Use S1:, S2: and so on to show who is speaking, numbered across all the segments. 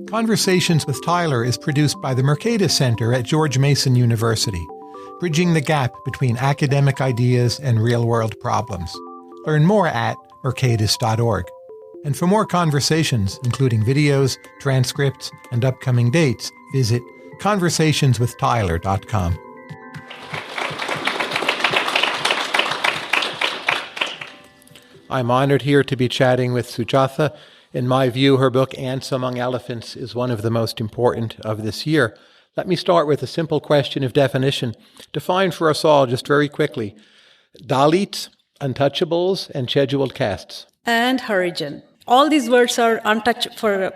S1: Conversations with Tyler is produced by the Mercatus Center at George Mason University, bridging the gap between academic ideas and real-world problems. Learn more at mercatus.org. And for more conversations, including videos, transcripts, and upcoming dates, visit conversationswithtyler.com. I'm honored here to be chatting with Sujatha. In my view, her book, Ants Among Elephants, is one of the most important of this year. Let me start with a simple question of definition. Define for us all, just very quickly, Dalits, untouchables, and scheduled castes.
S2: And Harijan. All these words are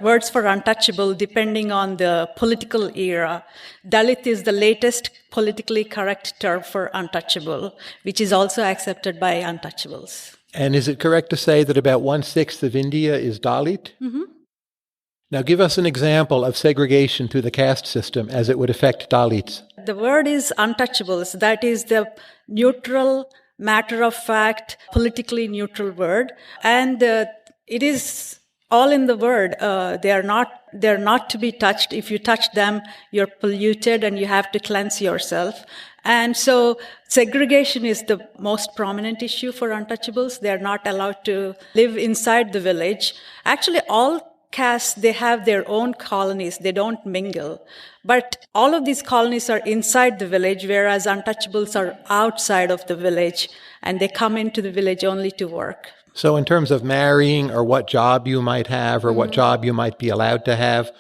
S2: words for untouchable depending on the political era. Dalit is the latest politically correct term for untouchable, which is also accepted by untouchables.
S1: And is it correct to say that about 1/6 of India is Dalit?
S2: Mm-hmm.
S1: Now give us an example of segregation through the caste system as it would affect Dalits.
S2: The word is untouchables. That is the neutral, matter-of-fact, politically neutral word. And it is all in the word. They're not to be touched. If you touch them, you're polluted and you have to cleanse yourself. And so segregation is the most prominent issue for untouchables. They're not allowed to live inside the village. Actually, all castes, they have their own colonies. They don't mingle. But all of these colonies are inside the village, whereas untouchables are outside of the village, and they come into the village only to work.
S1: So in terms of marrying or what job you might have or what job you might be allowed to have,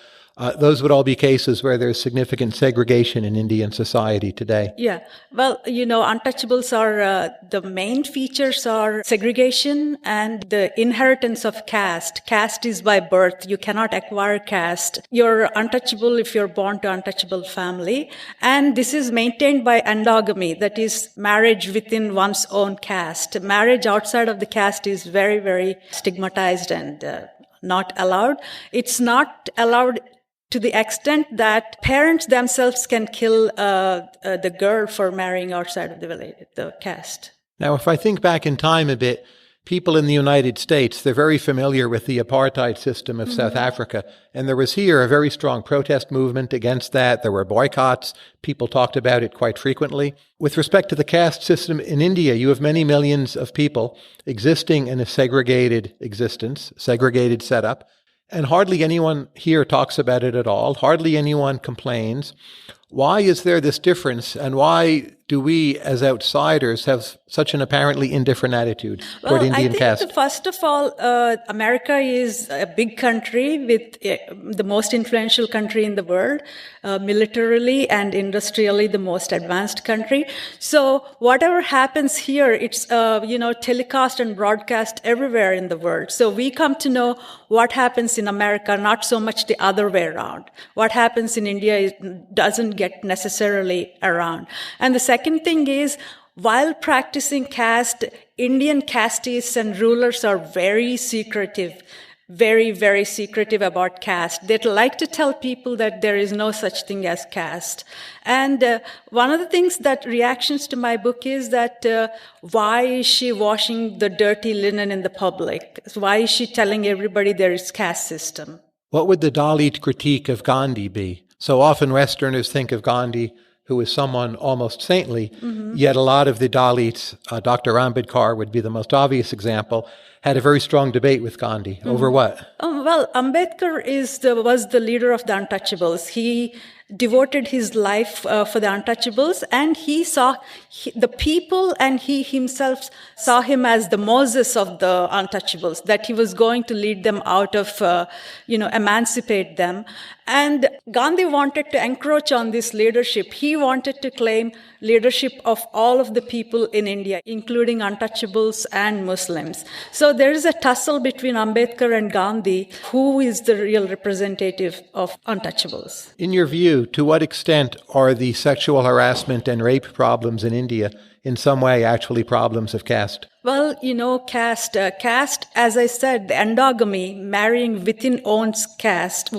S1: those would all be cases where there's significant segregation in Indian society today.
S2: Yeah. Well, untouchables are, the main features are segregation and the inheritance of caste. Caste is by birth. You cannot acquire caste. You're untouchable if you're born to untouchable family. And this is maintained by endogamy, that is marriage within one's own caste. Marriage outside of the caste is very, very stigmatized and not allowed. It's not allowed to the extent that parents themselves can kill the girl for marrying outside of the village, the caste.
S1: Now, if I think back in time a bit, people in the United States, they're very familiar with the apartheid system of South Africa. And there was here a very strong protest movement against that. There were boycotts. People talked about it quite frequently. With respect to the caste system in India, you have many millions of people existing in a segregated existence, segregated setup. And hardly anyone here talks about it at all. Hardly anyone complains. Why is there this difference? And why do we, as outsiders, have such an apparently indifferent attitude toward Indian caste?
S2: I think, first of all, America is a big country with the most influential country in the world, militarily and industrially the most advanced country. So whatever happens here, it's, telecast and broadcast everywhere in the world. So we come to know what happens in America, not so much the other way around. What happens in India doesn't get necessarily around. And the second thing is, while practicing caste, Indian castes and rulers are very secretive, very, very secretive about caste. They'd like to tell people that there is no such thing as caste. And one of the things that reactions to my book is that why is she washing the dirty linen in the public? Why is she telling everybody there is caste system?
S1: What would the Dalit critique of Gandhi be? So often Westerners think of Gandhi, who was someone almost saintly, yet a lot of the Dalits, Dr. Ambedkar would be the most obvious example, had a very strong debate with Gandhi. Over what?
S2: Well, Ambedkar was the leader of the untouchables. He devoted his life for the untouchables, and he saw the people, and he himself saw him as the Moses of the untouchables, that he was going to lead them out of, emancipate them. And Gandhi wanted to encroach on this leadership. He wanted to claim leadership of all of the people in India, including untouchables and Muslims. So there is a tussle between Ambedkar and Gandhi, who is the real representative of untouchables.
S1: In your view, to what extent are the sexual harassment and rape problems in India in some way actually problems of caste?
S2: Well, caste, as I said, the endogamy, marrying within one's caste,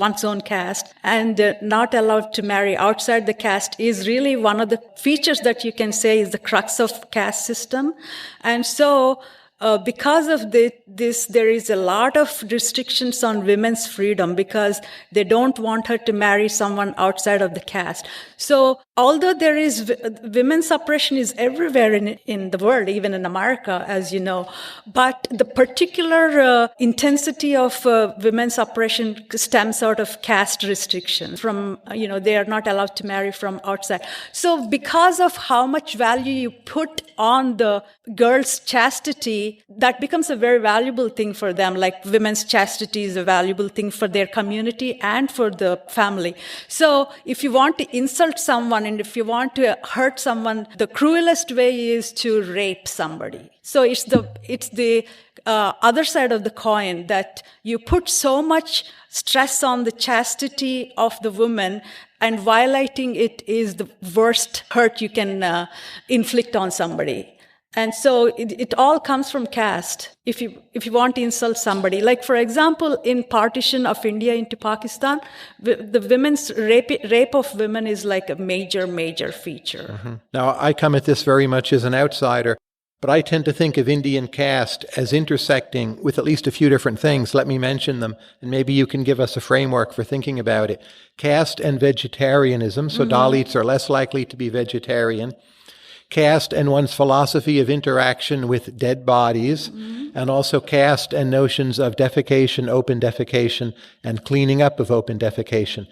S2: and not allowed to marry outside the caste is really one of the features that you can say is the crux of caste system. And so because of this, there is a lot of restrictions on women's freedom because they don't want her to marry someone outside of the caste. So although there is women's suppression is everywhere in the world, even in America, as you know, but the particular intensity of women's suppression stems out of caste restriction from, they are not allowed to marry from outside. So because of how much value you put on the girl's chastity, that becomes a very valuable thing for them. Like women's chastity is a valuable thing for their community and for the family. So if you want to insult someone and if you want to hurt someone, the cruelest way is to rape somebody. So it's the other side of the coin, that you put so much stress on the chastity of the woman, and violating it is the worst hurt you can inflict on somebody. And so it all comes from caste. If you want to insult somebody, like for example, in partition of India into Pakistan, the women's rape of women is like a major feature.
S1: Mm-hmm. Now, I come at this very much as an outsider, but I tend to think of Indian caste as intersecting with at least a few different things. Let me mention them, and maybe you can give us a framework for thinking about it. Caste and vegetarianism, so Dalits are less likely to be vegetarian. Caste and one's philosophy of interaction with dead bodies, and also caste and notions of defecation, open defecation, and cleaning up of open defecation.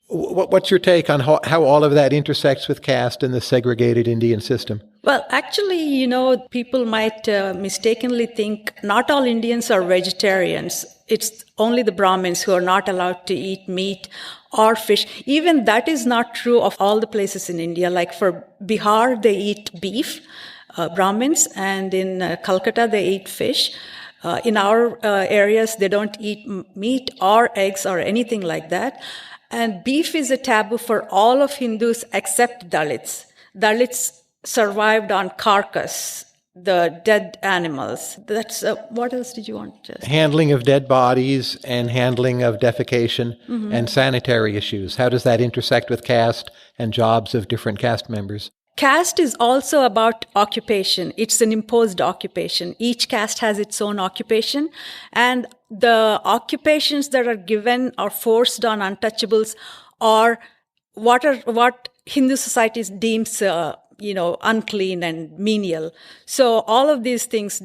S1: What's your take on how all of that intersects with caste in the segregated Indian system?
S2: Well, actually, people might mistakenly think not all Indians are vegetarians. It's only the Brahmins who are not allowed to eat meat or fish. Even that is not true of all the places in India. Like for Bihar, they eat beef, Brahmins, and in Calcutta, they eat fish. In our areas, they don't eat meat or eggs or anything like that. And beef is a taboo for all of Hindus except Dalits. Dalits survived on carcass, the dead animals. That's what else did you want to say?
S1: Handling of dead bodies and handling of defecation and sanitary issues. How does that intersect with caste and jobs of different caste members?
S2: Caste is also about occupation. It's an imposed occupation. Each caste has its own occupation, and the occupations that are given or forced on untouchables are what Hindu society deems unclean and menial. So all of these things,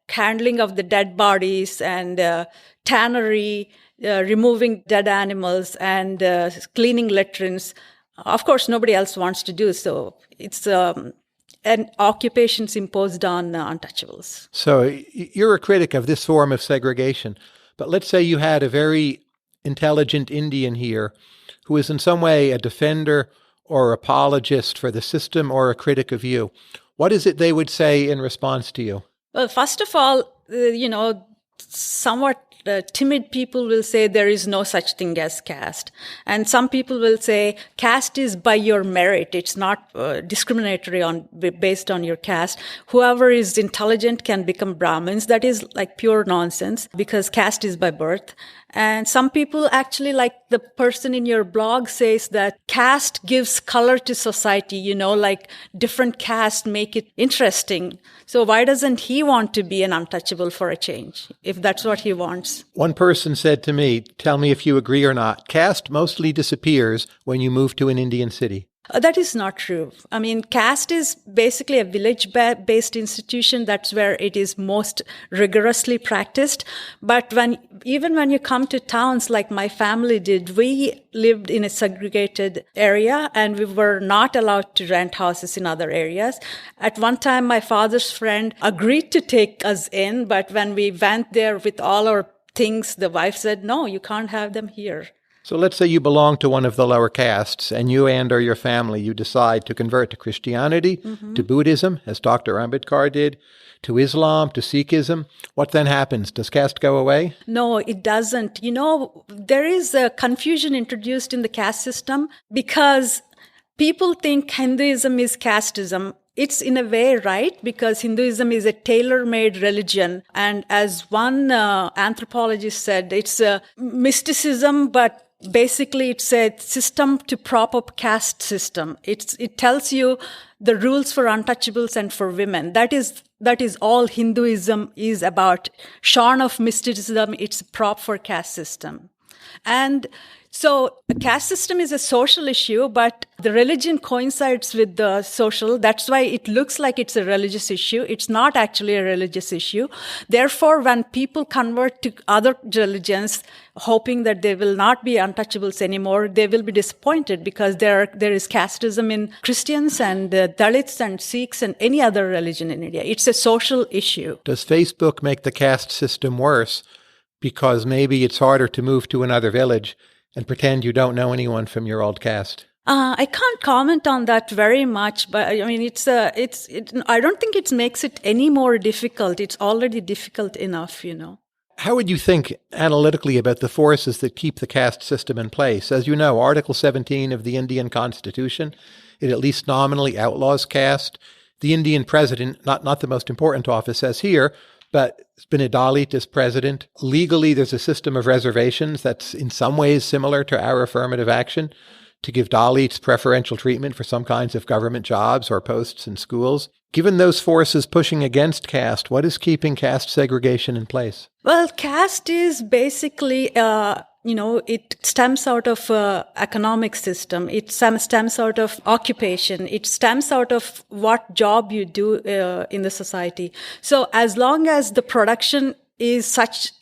S2: handling of the dead bodies and tannery, removing dead animals and cleaning latrines, of course, nobody else wants to do so. It's an occupations imposed on untouchables.
S1: So you're a critic of this form of segregation, but let's say you had a very intelligent Indian here who is in some way a defender or apologist for the system or a critic of you. What is it they would say in response to you?
S2: Well, first of all, somewhat timid people will say there is no such thing as caste. And some people will say caste is by your merit. It's not discriminatory based on your caste. Whoever is intelligent can become Brahmins. That is like pure nonsense because caste is by birth. And some people actually, like the person in your blog says that caste gives color to society, like different castes make it interesting. So why doesn't he want to be an untouchable for a change, if that's what he wants?
S1: One person said to me, tell me if you agree or not, caste mostly disappears when you move to an Indian city.
S2: That is not true. I mean, caste is basically a village-based institution. That's where it is most rigorously practiced. But even when you come to towns like my family did, we lived in a segregated area and we were not allowed to rent houses in other areas. At one time, my father's friend agreed to take us in, but when we went there with all our things, the wife said, no, you can't have them here.
S1: So let's say you belong to one of the lower castes and you or your family, you decide to convert to Christianity, to Buddhism, as Dr. Ambedkar did, to Islam, to Sikhism. What then happens? Does caste go away?
S2: No, it doesn't. There is a confusion introduced in the caste system because people think Hinduism is casteism. It's in a way right because Hinduism is a tailor-made religion. And as one anthropologist said, it's a mysticism, but Basically, it's a system to prop up caste system. It tells you the rules for untouchables and for women. That is all Hinduism is about. Shorn of mysticism, it's a prop for caste system. And so the caste system is a social issue, but the religion coincides with the social. That's why it looks like it's a religious issue. It's not actually a religious issue. Therefore, when people convert to other religions, hoping that they will not be untouchables anymore, they will be disappointed because there is casteism in Christians and Dalits and Sikhs and any other religion in India. It's a social issue.
S1: Does Facebook make the caste system worse because maybe it's harder to move to another village and pretend you don't know anyone from your old caste?
S2: I can't comment on that very much, but I mean, I don't think it makes it any more difficult. It's already difficult enough,
S1: How would you think analytically about the forces that keep the caste system in place? As you know, Article 17 of the Indian Constitution, it at least nominally outlaws caste. The Indian president, not the most important office as here, but it's been a Dalit as president. Legally, there's a system of reservations that's in some ways similar to our affirmative action to give Dalits preferential treatment for some kinds of government jobs or posts in schools. Given those forces pushing against caste, what is keeping caste segregation in place?
S2: Well, caste is basically, it stems out of economic system. It stems out of occupation. It stems out of what job you do in the society. So as long as the production is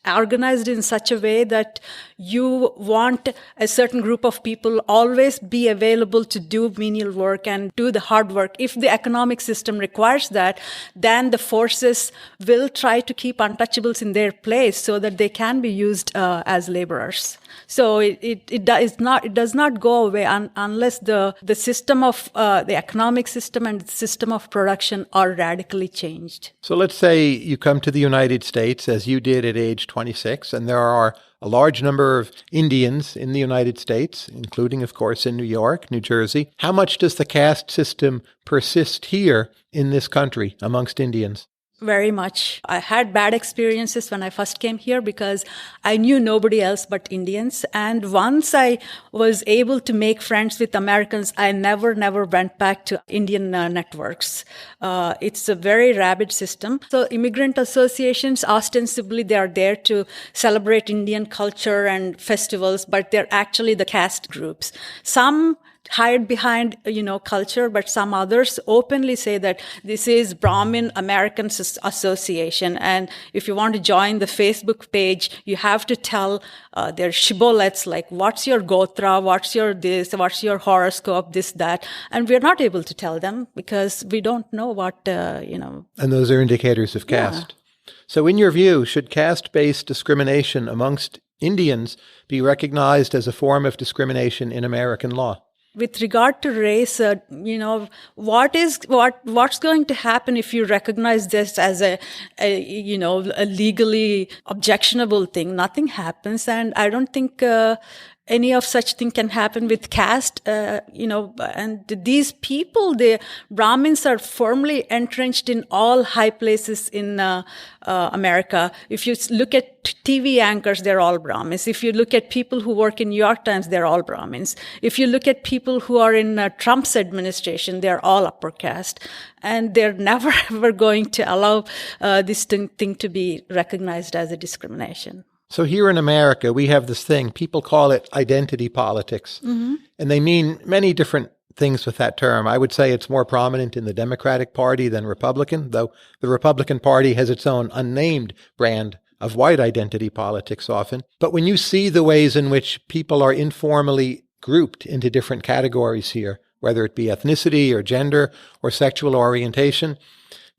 S2: organized in such a way that you want a certain group of people always be available to do menial work and do the hard work. If the economic system requires that, then the forces will try to keep untouchables in their place so that they can be used as laborers. So it does not go away unless the system of the economic system and the system of production are radically changed.
S1: So let's say you come to the United States as you did at age 26, and there are a large number of Indians in the United States, including, of course, in New York, New Jersey. How much does the caste system persist here in this country amongst Indians?
S2: Very much. I had bad experiences when I first came here because I knew nobody else but Indians. And once I was able to make friends with Americans, I never went back to Indian networks. It's a very rabid system. So immigrant associations, ostensibly, they are there to celebrate Indian culture and festivals, but they're actually the caste groups. Some hide behind, culture, but some others openly say that this is Brahmin American Association. And if you want to join the Facebook page, you have to tell their shibboleths like, what's your gotra, what's your this, what's your horoscope, this, that. And we're not able to tell them because we don't know what,
S1: And those are indicators of caste. Yeah. So in your view, should caste-based discrimination amongst Indians be recognized as a form of discrimination in American law?
S2: With regard to race, what's going to happen if you recognize this as a legally objectionable thing? Nothing happens, and I don't think any of such thing can happen with caste. And these people, the Brahmins, are firmly entrenched in all high places in America. If you look at TV anchors, they're all Brahmins. If you look at people who work in New York Times, they're all Brahmins. If you look at people who are in Trump's administration, they're all upper caste. And they're never, ever going to allow this thing to be recognized as a discrimination.
S1: So here in America, we have this thing, people call it identity politics. Mm-hmm. And they mean many different things with that term. I would say it's more prominent in the Democratic Party than Republican, though the Republican Party has its own unnamed brand of white identity politics often. But when you see the ways in which people are informally grouped into different categories here, whether it be ethnicity or gender or sexual orientation,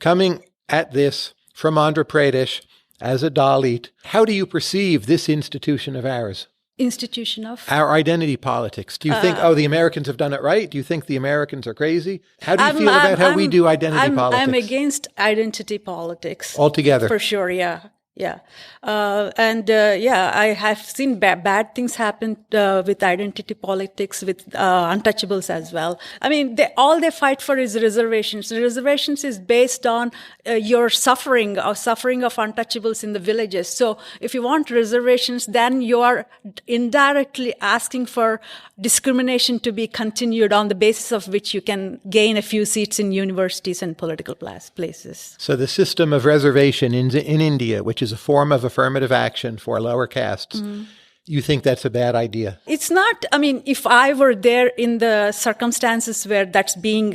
S1: coming at this from Andhra Pradesh, as a Dalit, how do you perceive this institution of ours?
S2: Institution of?
S1: Our identity politics. Do you think, the Americans have done it right? Do you think the Americans are crazy? How do you feel about how we do identity politics?
S2: I'm against identity politics.
S1: Altogether?
S2: For sure, yeah. Yeah. I have seen bad things happen with identity politics, with untouchables as well. I mean, all they fight for is reservations. Reservations is based on your suffering of untouchables in the villages. So if you want reservations, then you are indirectly asking for discrimination to be continued on the basis of which you can gain a few seats in universities and political places.
S1: So the system of reservation in India, which is a form of affirmative action for lower castes, you think that's a bad idea?
S2: It's not. I mean, if I were there in the circumstances where that's being,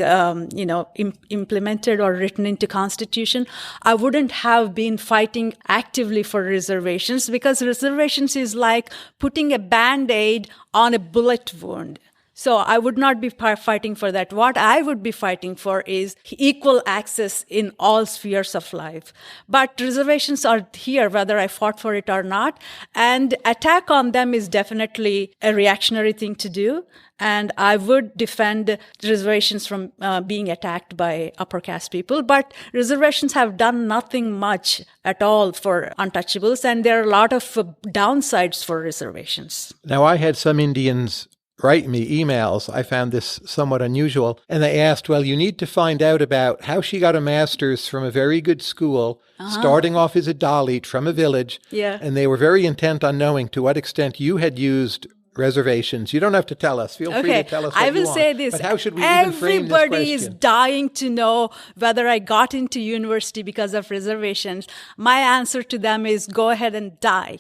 S2: implemented or written into constitution, I wouldn't have been fighting actively for reservations, because reservations is like putting a Band-Aid on a bullet wound. So I would not be fighting for that. What I would be fighting for is equal access in all spheres of life. But reservations are here, whether I fought for it or not. And attack on them is definitely a reactionary thing to do. And I would defend reservations from being attacked by upper caste people. But reservations have done nothing much at all for untouchables. And there are a lot of downsides for reservations.
S1: Now, I had some Indians write me emails. I found this somewhat unusual. And they asked, well, you need to find out about how she got a master's from a very good school, starting off as a Dalit from a village.
S2: Yeah.
S1: And they were very intent on knowing to what extent you had used reservations. You don't have to tell us. Feel free to tell us what
S2: I will
S1: you want.
S2: say this.
S1: But how should we even frame this question?
S2: Everybody is dying to know whether I got into university because of reservations. My answer to them is go ahead and die.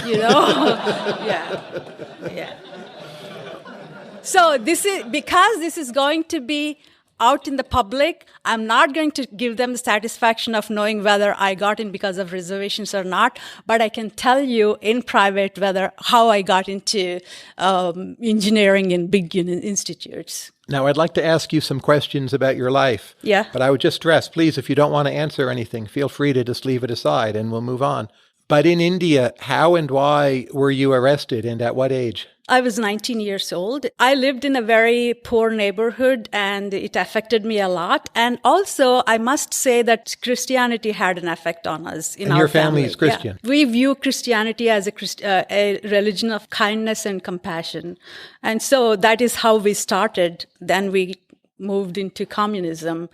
S2: Yeah. So because this is going to be out in the public, I'm not going to give them the satisfaction of knowing whether I got in because of reservations or not, but I can tell you in private how I got into engineering in big institutes.
S1: Now, I'd like to ask you some questions about your life.
S2: Yeah.
S1: But I would just stress, please, if you don't want to answer anything, feel free to just leave it aside and we'll move on. But in India, how and why were you arrested and at what age?
S2: I was 19 years old. I lived in a very poor neighborhood and it affected me a lot. And also, I must say that Christianity had an effect on us in our family.
S1: And your family is Christian?
S2: Yeah. We view Christianity as a religion of kindness and compassion. And so that is how we started. Then we moved into communism.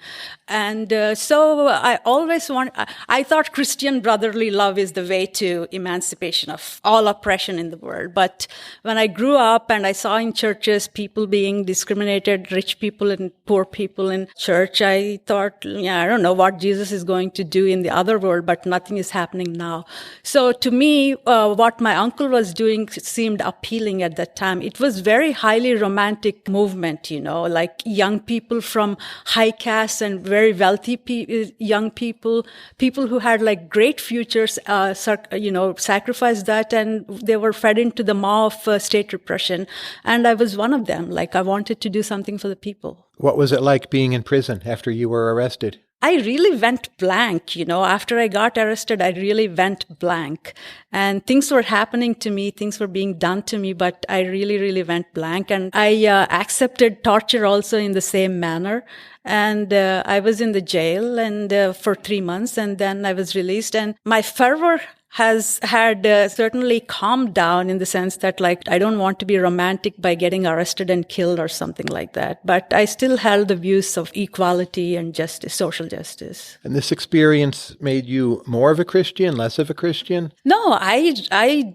S2: And so I thought Christian brotherly love is the way to emancipation of all oppression in the world. But when I grew up and I saw in churches people being discriminated, rich people and poor people in church, I thought, I don't know what Jesus is going to do in the other world, but nothing is happening now. So to me, what my uncle was doing seemed appealing at that time. It was very highly romantic movement, like young people from high caste and very wealthy young people who had like great futures, sacrificed that, and they were fed into the maw of state repression. And I was one of them. Like, I wanted to do something for the people.
S1: What was it like being in prison after you were arrested?
S2: I really went blank, After I got arrested, I really went blank. And things were happening to me, things were being done to me, but I really, really went blank. And I accepted torture also in the same manner. And I was in the jail and for 3 months, and then I was released. And my fervor has had certainly calmed down in the sense that, like, I don't want to be romantic by getting arrested and killed or something like that. But I still held the views of equality and justice, social justice.
S1: And this experience made you more of a Christian, less of a Christian?
S2: No, I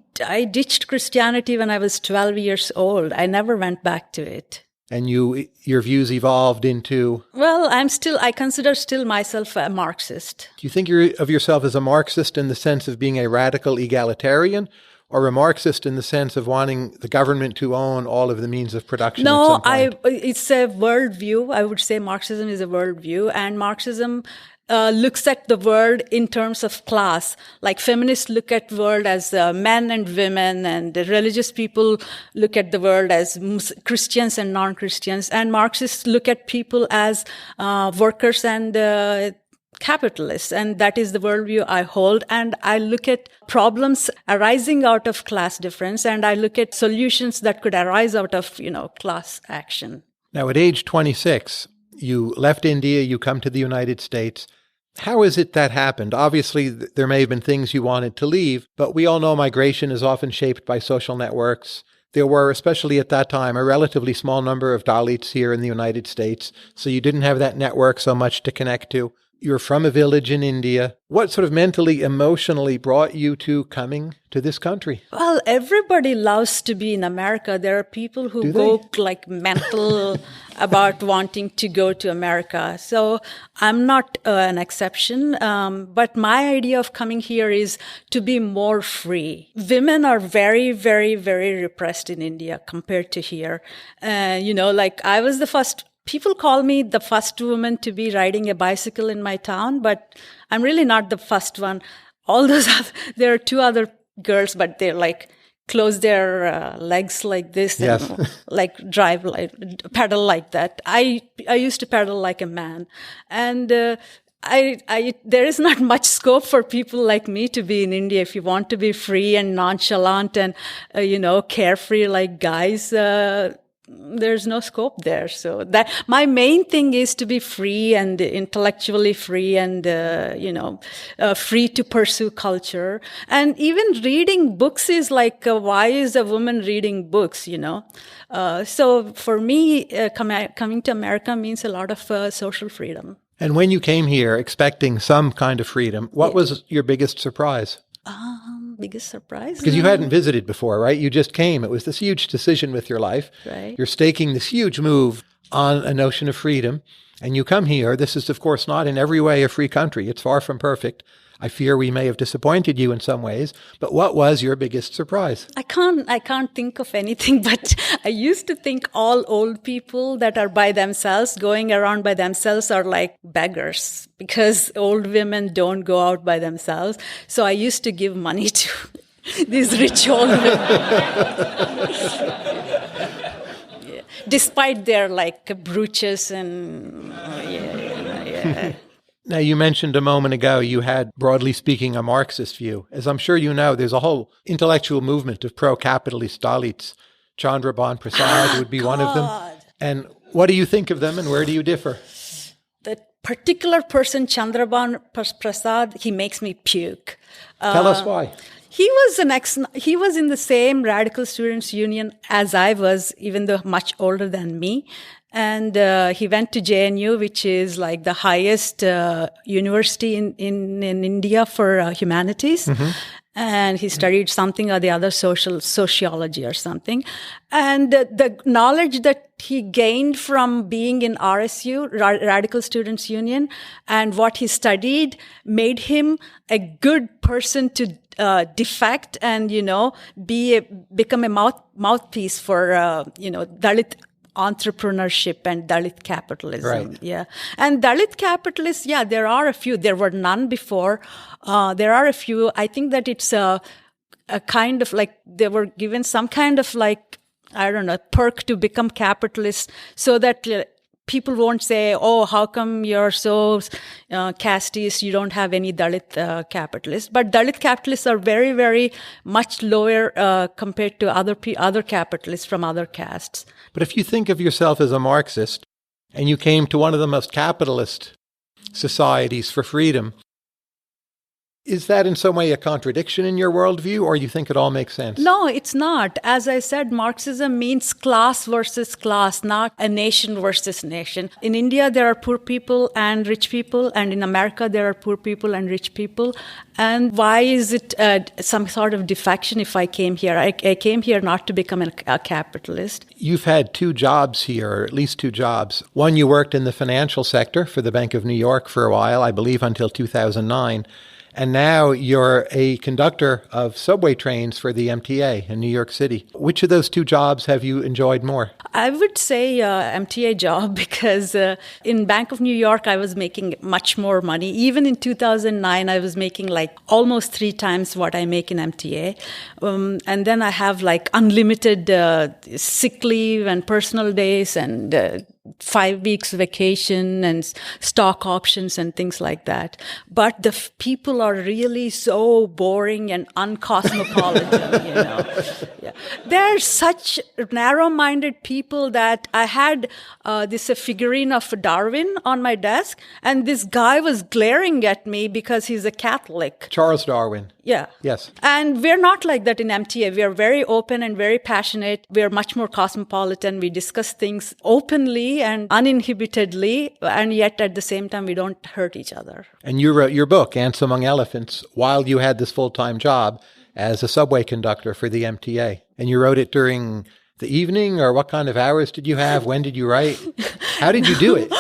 S2: ditched Christianity when I was 12 years old. I never went back to it.
S1: And your views evolved into?
S2: Well, I consider still myself a Marxist.
S1: Do you think of yourself as a Marxist in the sense of being a radical egalitarian, or a Marxist in the sense of wanting the government to own all of the means of production?
S2: No, it's a worldview. I would say Marxism is a worldview, and Marxism looks at the world in terms of class. Like feminists look at the world as men and women, and the religious people look at the world as Christians and non-Christians. And Marxists look at people as workers and capitalists. And that is the worldview I hold. And I look at problems arising out of class difference, and I look at solutions that could arise out of, class action.
S1: Now, at age 26, you left India, you come to the United States. How is it that happened? Obviously, there may have been things you wanted to leave, but we all know migration is often shaped by social networks. There were, especially at that time, a relatively small number of Dalits here in the United States, so you didn't have that network so much to connect to. You're from a village in India. What sort of mentally, emotionally brought you to coming to this country?
S2: Well, everybody loves to be in America. There are people who go like mental about wanting to go to America. So I'm not an exception. But my idea of coming here is to be more free. Women are very, very, very repressed in India compared to here. Like I was the first. People call me the first woman to be riding a bicycle in my town, but I'm really not the first one. There are two other girls, but they're like close their legs like this and like pedal like that. I used to pedal like a man, and there is not much scope for people like me to be in India. If you want to be free and nonchalant and carefree like guys. There's no scope there. So that my main thing is to be free and intellectually free and, free to pursue culture. And even reading books is like, why is a woman reading books, So for me, coming to America means a lot of social freedom.
S1: And when you came here expecting some kind of freedom, what was your biggest surprise?
S2: Biggest surprise?
S1: Because you hadn't visited before, right? You just came. It was this huge decision with your life.
S2: Right.
S1: You're staking this huge move on a notion of freedom. And you come here. This is, of course, not in every way a free country. It's far from perfect. I fear we may have disappointed you in some ways. But what was your biggest surprise?
S2: I can't think of anything, but I used to think all old people that are by themselves, going around by themselves, are like beggars because old women don't go out by themselves. So I used to give money to these rich old women. Despite their like brooches and
S1: Now, you mentioned a moment ago you had, broadly speaking, a Marxist view. As I'm sure you know, there's a whole intellectual movement of pro-capitalist Dalits. Chandraban Prasad would be one of them. And what do you think of them and where do you differ?
S2: That particular person, Chandraban Prasad, he makes me puke.
S1: Tell us why.
S2: He was in the same Radical Students Union as I was, even though much older than me. And he went to JNU, which is like the highest university in India for humanities. Mm-hmm. And he studied something or the other, sociology or something. And the knowledge that he gained from being in RSU, Radical Students Union, and what he studied made him a good person to defect and, become a mouthpiece for, Dalit entrepreneurship and Dalit capitalism.
S1: Right.
S2: Yeah. And Dalit capitalists, there are a few. There were none before. There are a few. I think that it's a kind of like they were given some kind of like, I don't know, perk to become capitalists so that people won't say, oh, how come you're so casteist, you don't have any Dalit capitalists. But Dalit capitalists are very, very much lower compared to other capitalists from other castes.
S1: But if you think of yourself as a Marxist and you came to one of the most capitalist societies for freedom, is that in some way a contradiction in your worldview, or you think it all makes sense?
S2: No, it's not. As I said, Marxism means class versus class, not a nation versus nation. In India, there are poor people and rich people, and in America, there are poor people and rich people. And why is it some sort of defection if I came here? I came here not to become a capitalist.
S1: You've had 2 jobs here, or at least 2 jobs. One, you worked in the financial sector for the Bank of New York for a while, I believe until 2009. And now you're a conductor of subway trains for the MTA in New York City. Which of those 2 jobs have you enjoyed more?
S2: I would say MTA job because in Bank of New York, I was making much more money. Even in 2009, I was making like almost 3 times what I make in MTA. And then I have like unlimited sick leave and personal days and 5 weeks vacation and stock options and things like that. But the people are really so boring and uncosmopolitan, you know. Yeah. They're such narrow-minded people that I had this figurine of Darwin on my desk, and this guy was glaring at me because he's a Catholic.
S1: Charles Darwin.
S2: Yeah.
S1: Yes.
S2: And we're not like that in MTA. We are very open and very passionate. We are much more cosmopolitan. We discuss things openly and uninhibitedly, and yet at the same time, we don't hurt each other.
S1: And you wrote your book, Ants Among Elephants, while you had this full-time job as a subway conductor for the MTA. And you wrote it during the evening, or what kind of hours did you have? When did you write? How did you do it?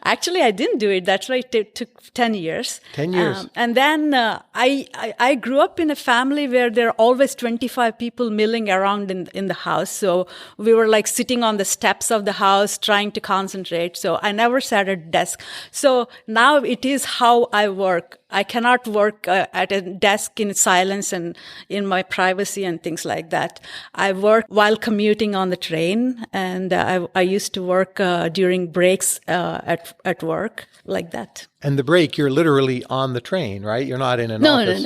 S2: Actually, I didn't do it. That's why it took 10 years.
S1: 10 years.
S2: And then I grew up in a family where there are always 25 people milling around in the house. So we were like sitting on the steps of the house trying to concentrate. So I never sat at a desk. So now it is how I work. I cannot work at a desk in silence and in my privacy and things like that. I work while commuting on the train, and I used to work during breaks at work like that.
S1: And the break, you're literally on the train, right? You're not in an office.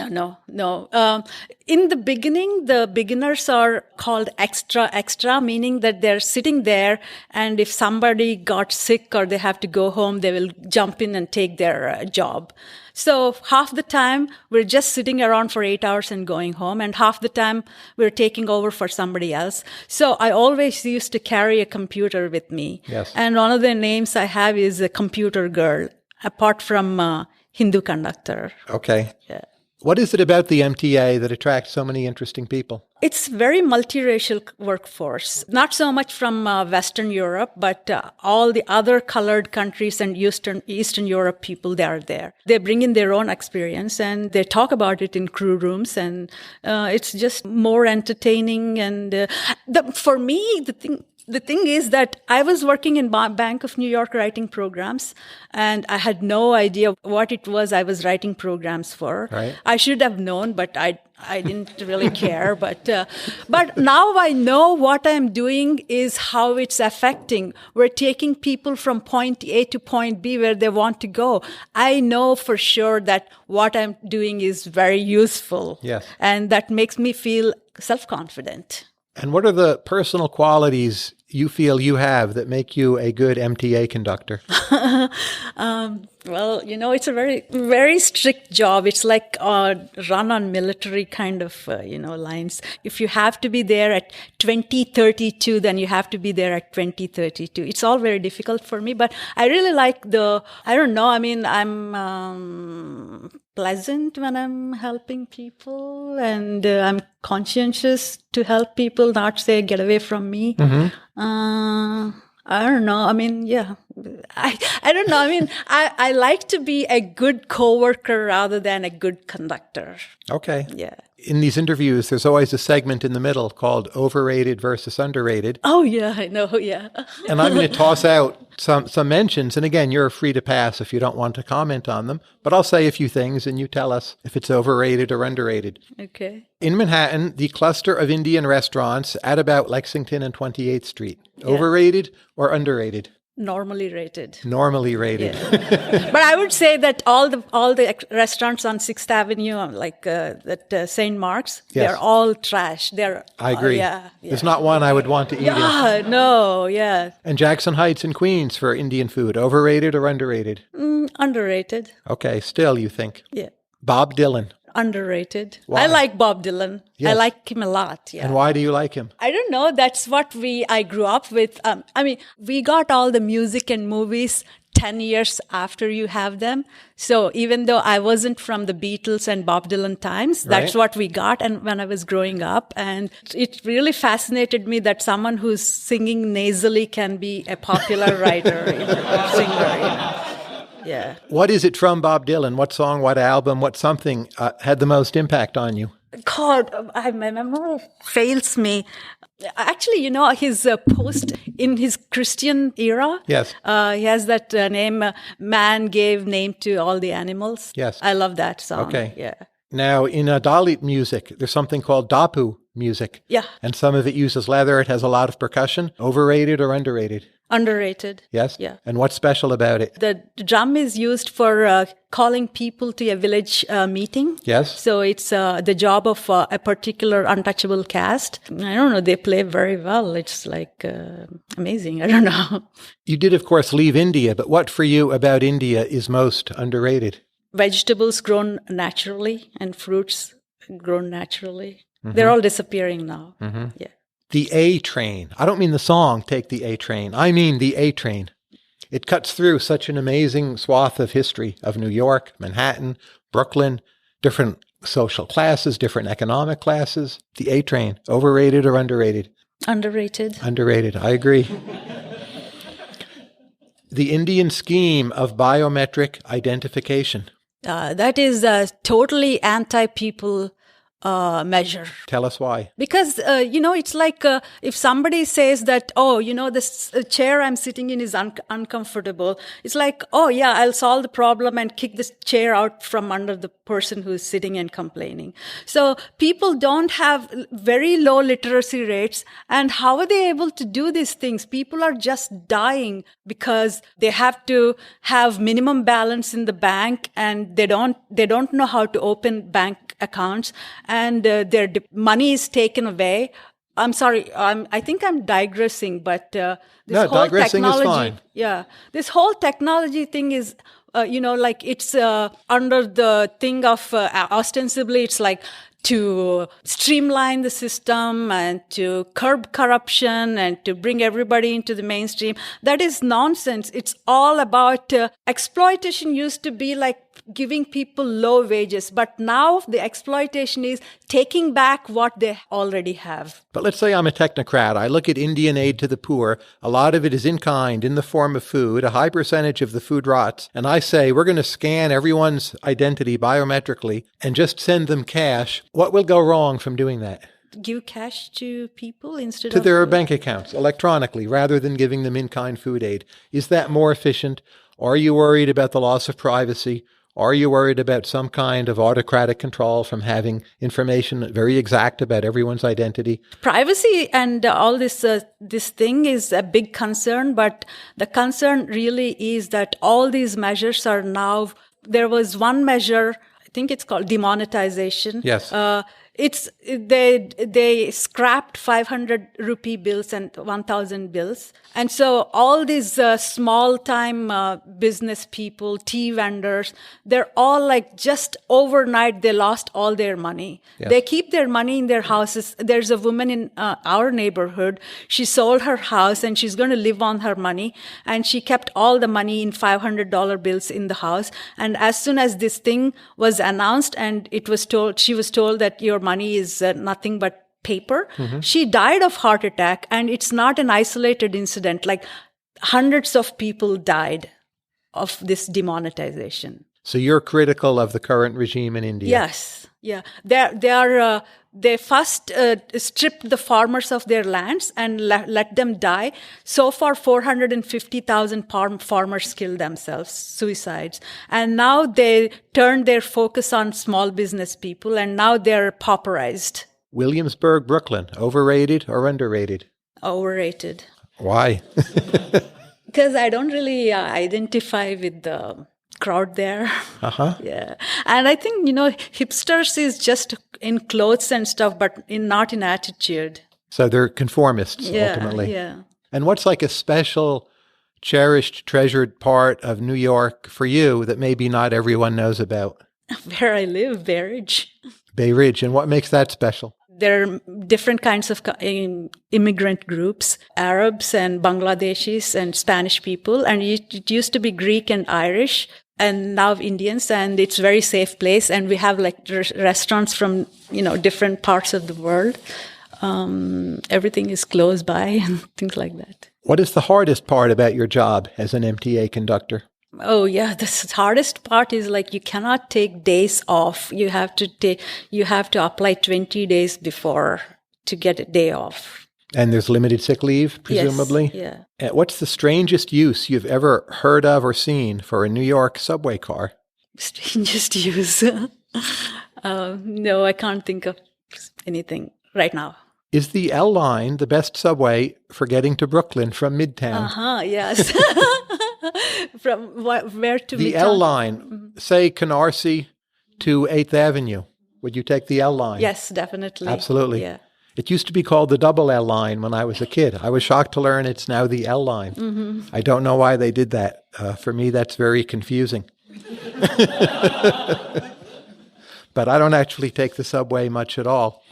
S2: No. In the beginning, the beginners are called extra, meaning that they're sitting there, and if somebody got sick or they have to go home, they will jump in and take their job. So half the time we're just sitting around for 8 hours and going home, and half the time we're taking over for somebody else. So I always used to carry a computer with me.
S1: Yes.
S2: And one of the names I have is a computer girl, apart from Hindu conductor.
S1: Okay.
S2: Yeah.
S1: What is it about the MTA that attracts so many interesting people?
S2: It's very multiracial workforce, not so much from Western Europe, but all the other colored countries and Eastern Europe people, they are there. They bring in their own experience and they talk about it in crew rooms, and it's just more entertaining. And for me, the thing is that I was working in Bank of New York writing programs, and I had no idea what it was I was writing programs for.
S1: Right.
S2: I should have known, but I didn't really care. But now I know what I'm doing is how it's affecting. We're taking people from point A to point B where they want to go. I know for sure that what I'm doing is very useful.
S1: Yes.
S2: And that makes me feel self-confident.
S1: And what are the personal qualities you feel you have that make you a good MTA conductor?
S2: Well, it's a very, very strict job. It's like run on military kind of, lines. If you have to be there at 20:32, then you have to be there at 20:32. It's all very difficult for me, but I really like I'm pleasant when I'm helping people, and I'm conscientious to help people, not say, get away from me. Mm-hmm. I don't know. I mean, yeah. I don't know. I mean, I like to be a good coworker rather than a good conductor.
S1: Okay.
S2: Yeah.
S1: In these interviews, there's always a segment in the middle called overrated versus underrated.
S2: Oh, yeah, I know, yeah.
S1: And I'm going to toss out some mentions. And again, you're free to pass if you don't want to comment on them. But I'll say a few things and you tell us if it's overrated or underrated.
S2: Okay.
S1: In Manhattan, the cluster of Indian restaurants at about Lexington and 28th Street. Yeah. Overrated or underrated?
S2: Normally rated.
S1: Normally rated.
S2: Yeah. But I would say that all the restaurants on 6th Avenue, like that St. Mark's,
S1: yes.
S2: They're all trash.
S1: I agree.
S2: Yeah.
S1: There's not one I would want to eat in.
S2: No, yeah.
S1: And Jackson Heights in Queens for Indian food, overrated or underrated?
S2: Underrated.
S1: Okay, still you think?
S2: Yeah.
S1: Bob Dylan.
S2: Underrated.
S1: Why?
S2: I like Bob Dylan.
S1: Yes.
S2: I like him a lot. Yeah.
S1: And why do you like him?
S2: I don't know. That's what I grew up with. We got all the music and movies 10 years after you have them. So even though I wasn't from the Beatles and Bob Dylan times, that's what we got. And when I was growing up, and it really fascinated me that someone who's singing nasally can be a popular writer, singer, Yeah.
S1: What is it from Bob Dylan? What song, what album, what something had the most impact on you?
S2: God, my memory fails me. Actually, his post in his Christian era.
S1: Yes.
S2: He has that name, Man Gave Name to All the Animals.
S1: Yes.
S2: I love that song.
S1: Okay.
S2: Yeah.
S1: Now, in Dalit music, there's something called Dapu music.
S2: Yeah.
S1: And some of it uses leather. It has a lot of percussion. Overrated or underrated?
S2: Underrated.
S1: Yes?
S2: Yeah.
S1: And what's special about it?
S2: The drum is used for calling people to a village meeting.
S1: Yes?
S2: So it's the job of a particular untouchable caste. I don't know, they play very well. It's like amazing. I don't know.
S1: You did, of course, leave India, but what for you about India is most underrated?
S2: Vegetables grown naturally and fruits grown naturally. They're all disappearing now. Yeah.
S1: The A train. I don't mean the song, Take the A Train. I mean the A train. It cuts through such an amazing swath of history of New York, Manhattan, Brooklyn, different social classes, different economic classes. The A train, overrated or underrated?
S2: Underrated.
S1: Underrated, I agree. The Indian scheme of biometric identification.
S2: That is a totally anti-people measure.
S1: Tell us why.
S2: Because, it's like if somebody says that, this chair I'm sitting in is uncomfortable, it's like, oh, yeah, I'll solve the problem and kick this chair out from under the person who's sitting and complaining. So people don't have very low literacy rates. And how are they able to do these things? People are just dying because they have to have minimum balance in the bank and they don't know how to open bank accounts. And their money is taken away. I'm sorry. I think I'm digressing, but this whole
S1: digressing
S2: technology,
S1: is fine.
S2: Yeah, this whole technology thing is, it's under the thing of ostensibly, it's like to streamline the system and to curb corruption and to bring everybody into the mainstream. That is nonsense. It's all about exploitation. Used to be like giving people low wages, but now the exploitation is taking back what they already have.
S1: But let's say I'm a technocrat. I look at Indian aid to the poor. A lot of it is in kind, in the form of food. A high percentage of the food rots. And I say, we're going to scan everyone's identity biometrically and just send them cash. What will go wrong from doing that?
S2: Give cash to people instead
S1: to
S2: of
S1: their
S2: food?
S1: bank accounts electronically rather than giving them in-kind food aid. Is that more efficient? Are you worried about the loss of privacy? Are you worried about some kind of autocratic control from having information very exact about everyone's identity?
S2: Privacy and all this thing is a big concern, but the concern really is that all these measures are now, there was one measure, I think it's called demonetization.
S1: Yes.
S2: They scrapped 500 rupee bills and 1,000 bills. And so all these small time business people, tea vendors, they're all like just overnight, they lost all their money.
S1: Yes.
S2: They keep their money in their houses. There's a woman in our neighborhood. She sold her house and she's going to live on her money. And she kept all the money in $500 bills in the house. And as soon as this thing was announced and she was told that your money is nothing but paper. Mm-hmm. She died of heart attack, and it's not an isolated incident. Like hundreds of people died of this demonetization.
S1: So you're critical of the current regime in India?
S2: Yes. Yeah. They first stripped the farmers of their lands and let them die. So far, 450,000 farmers killed themselves, suicides. And now they turned their focus on small business people, and now they're pauperized.
S1: Williamsburg, Brooklyn, overrated or underrated?
S2: Overrated.
S1: Why?
S2: Because I don't really identify with the crowd there.
S1: Uh-huh.
S2: Yeah. And I think, hipsters is just in clothes and stuff, but not in attitude.
S1: So they're conformists, ultimately.
S2: Yeah.
S1: And what's like a special, cherished, treasured part of New York for you that maybe not everyone knows about?
S2: Where I live, Bay Ridge.
S1: Bay Ridge. And what makes that special?
S2: There are different kinds of immigrant groups, Arabs and Bangladeshis and Spanish people. And it used to be Greek and Irish, and now Indians. And it's a very safe place. And we have like restaurants from, different parts of the world. Everything is close by and things like that. What
S1: is the hardest part about your job as an MTA conductor?
S2: Oh, yeah. The hardest part is like you cannot take days off. You have to apply 20 days before to get a day off.
S1: And there's limited sick leave, presumably?
S2: Yes, yeah.
S1: What's the strangest use you've ever heard of or seen for a New York subway car?
S2: Strangest use? No, I can't think of anything right now.
S1: Is the L line the best subway for getting to Brooklyn from Midtown?
S2: Yes. From where to
S1: The
S2: Midtown?
S1: L line, say Canarsie to 8th Avenue. Would you take the L line?
S2: Yes, definitely.
S1: Absolutely.
S2: Yeah.
S1: It used to be called the double L line when I was a kid. I was shocked to learn it's now the L line. I don't know why they did that. For me, that's very confusing. But I don't actually take the subway much at all.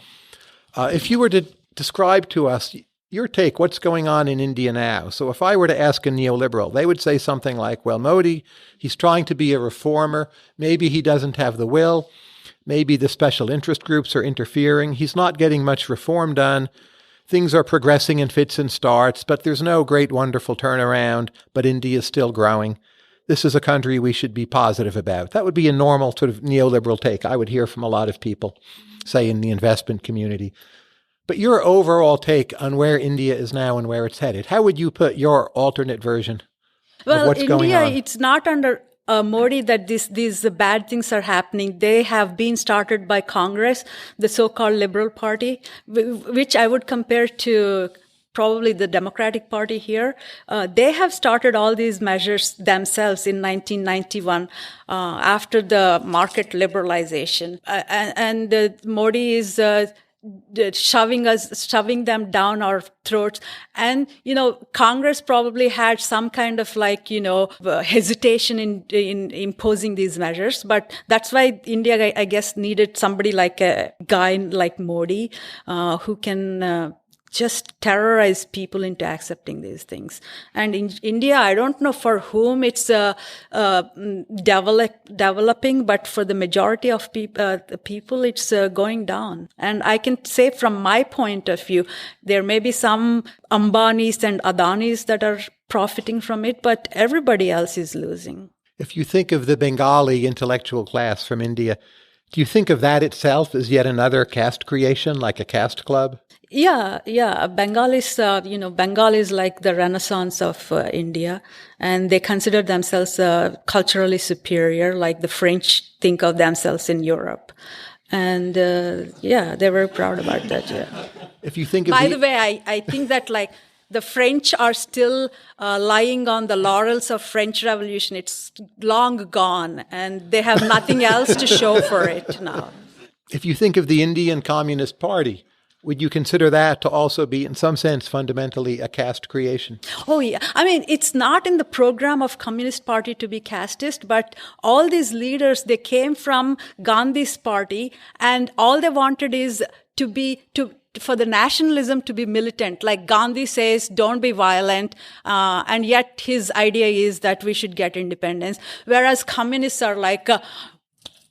S1: If you were to describe to us your take, what's going on in India now? So if I were to ask a neoliberal, they would say something like, well, Modi, he's trying to be a reformer. Maybe he doesn't have the will. Maybe the special interest groups are interfering. He's not getting much reform done. Things are progressing in fits and starts, but there's no great, wonderful turnaround, but India is still growing. This is a country we should be positive about. That would be a normal sort of neoliberal take I would hear from a lot of people, say in the investment community. But your overall take on where India is now and where it's headed, how would you put your alternate version of what's going on?
S2: India, it's not under Modi that these bad things are happening. They have been started by Congress, the so-called Liberal Party, which I would compare to probably the Democratic Party here. They have started all these measures themselves in 1991 after the market liberalization. And Modi is shoving them down our throats. And, Congress probably had some kind of hesitation in imposing these measures. But that's why India, I guess, needed somebody like a guy like Modi, who can just terrorize people into accepting these things. And in India, I don't know for whom it's developing, but for the majority of people, it's going down. And I can say from my point of view, there may be some Ambanis and Adanis that are profiting from it, but everybody else is losing.
S1: If you think of the Bengali intellectual class from India, do you think of that itself as yet another caste creation, like a caste club?
S2: Yeah. Bengal is like the Renaissance of India, and they consider themselves culturally superior, like the French think of themselves in Europe. And they're very proud about that. Yeah.
S1: If you think of
S2: By the way, I think that the French are still lying on the laurels of French Revolution. It's long gone, and they have nothing else to show for it now.
S1: If you think of the Indian Communist Party, would you consider that to also be, in some sense, fundamentally a caste creation?
S2: Oh, yeah. I mean, it's not in the program of Communist Party to be casteist, but all these leaders, they came from Gandhi's party, and all they wanted is for the nationalism to be militant. Like Gandhi says, don't be violent, and yet his idea is that we should get independence. Whereas communists are like,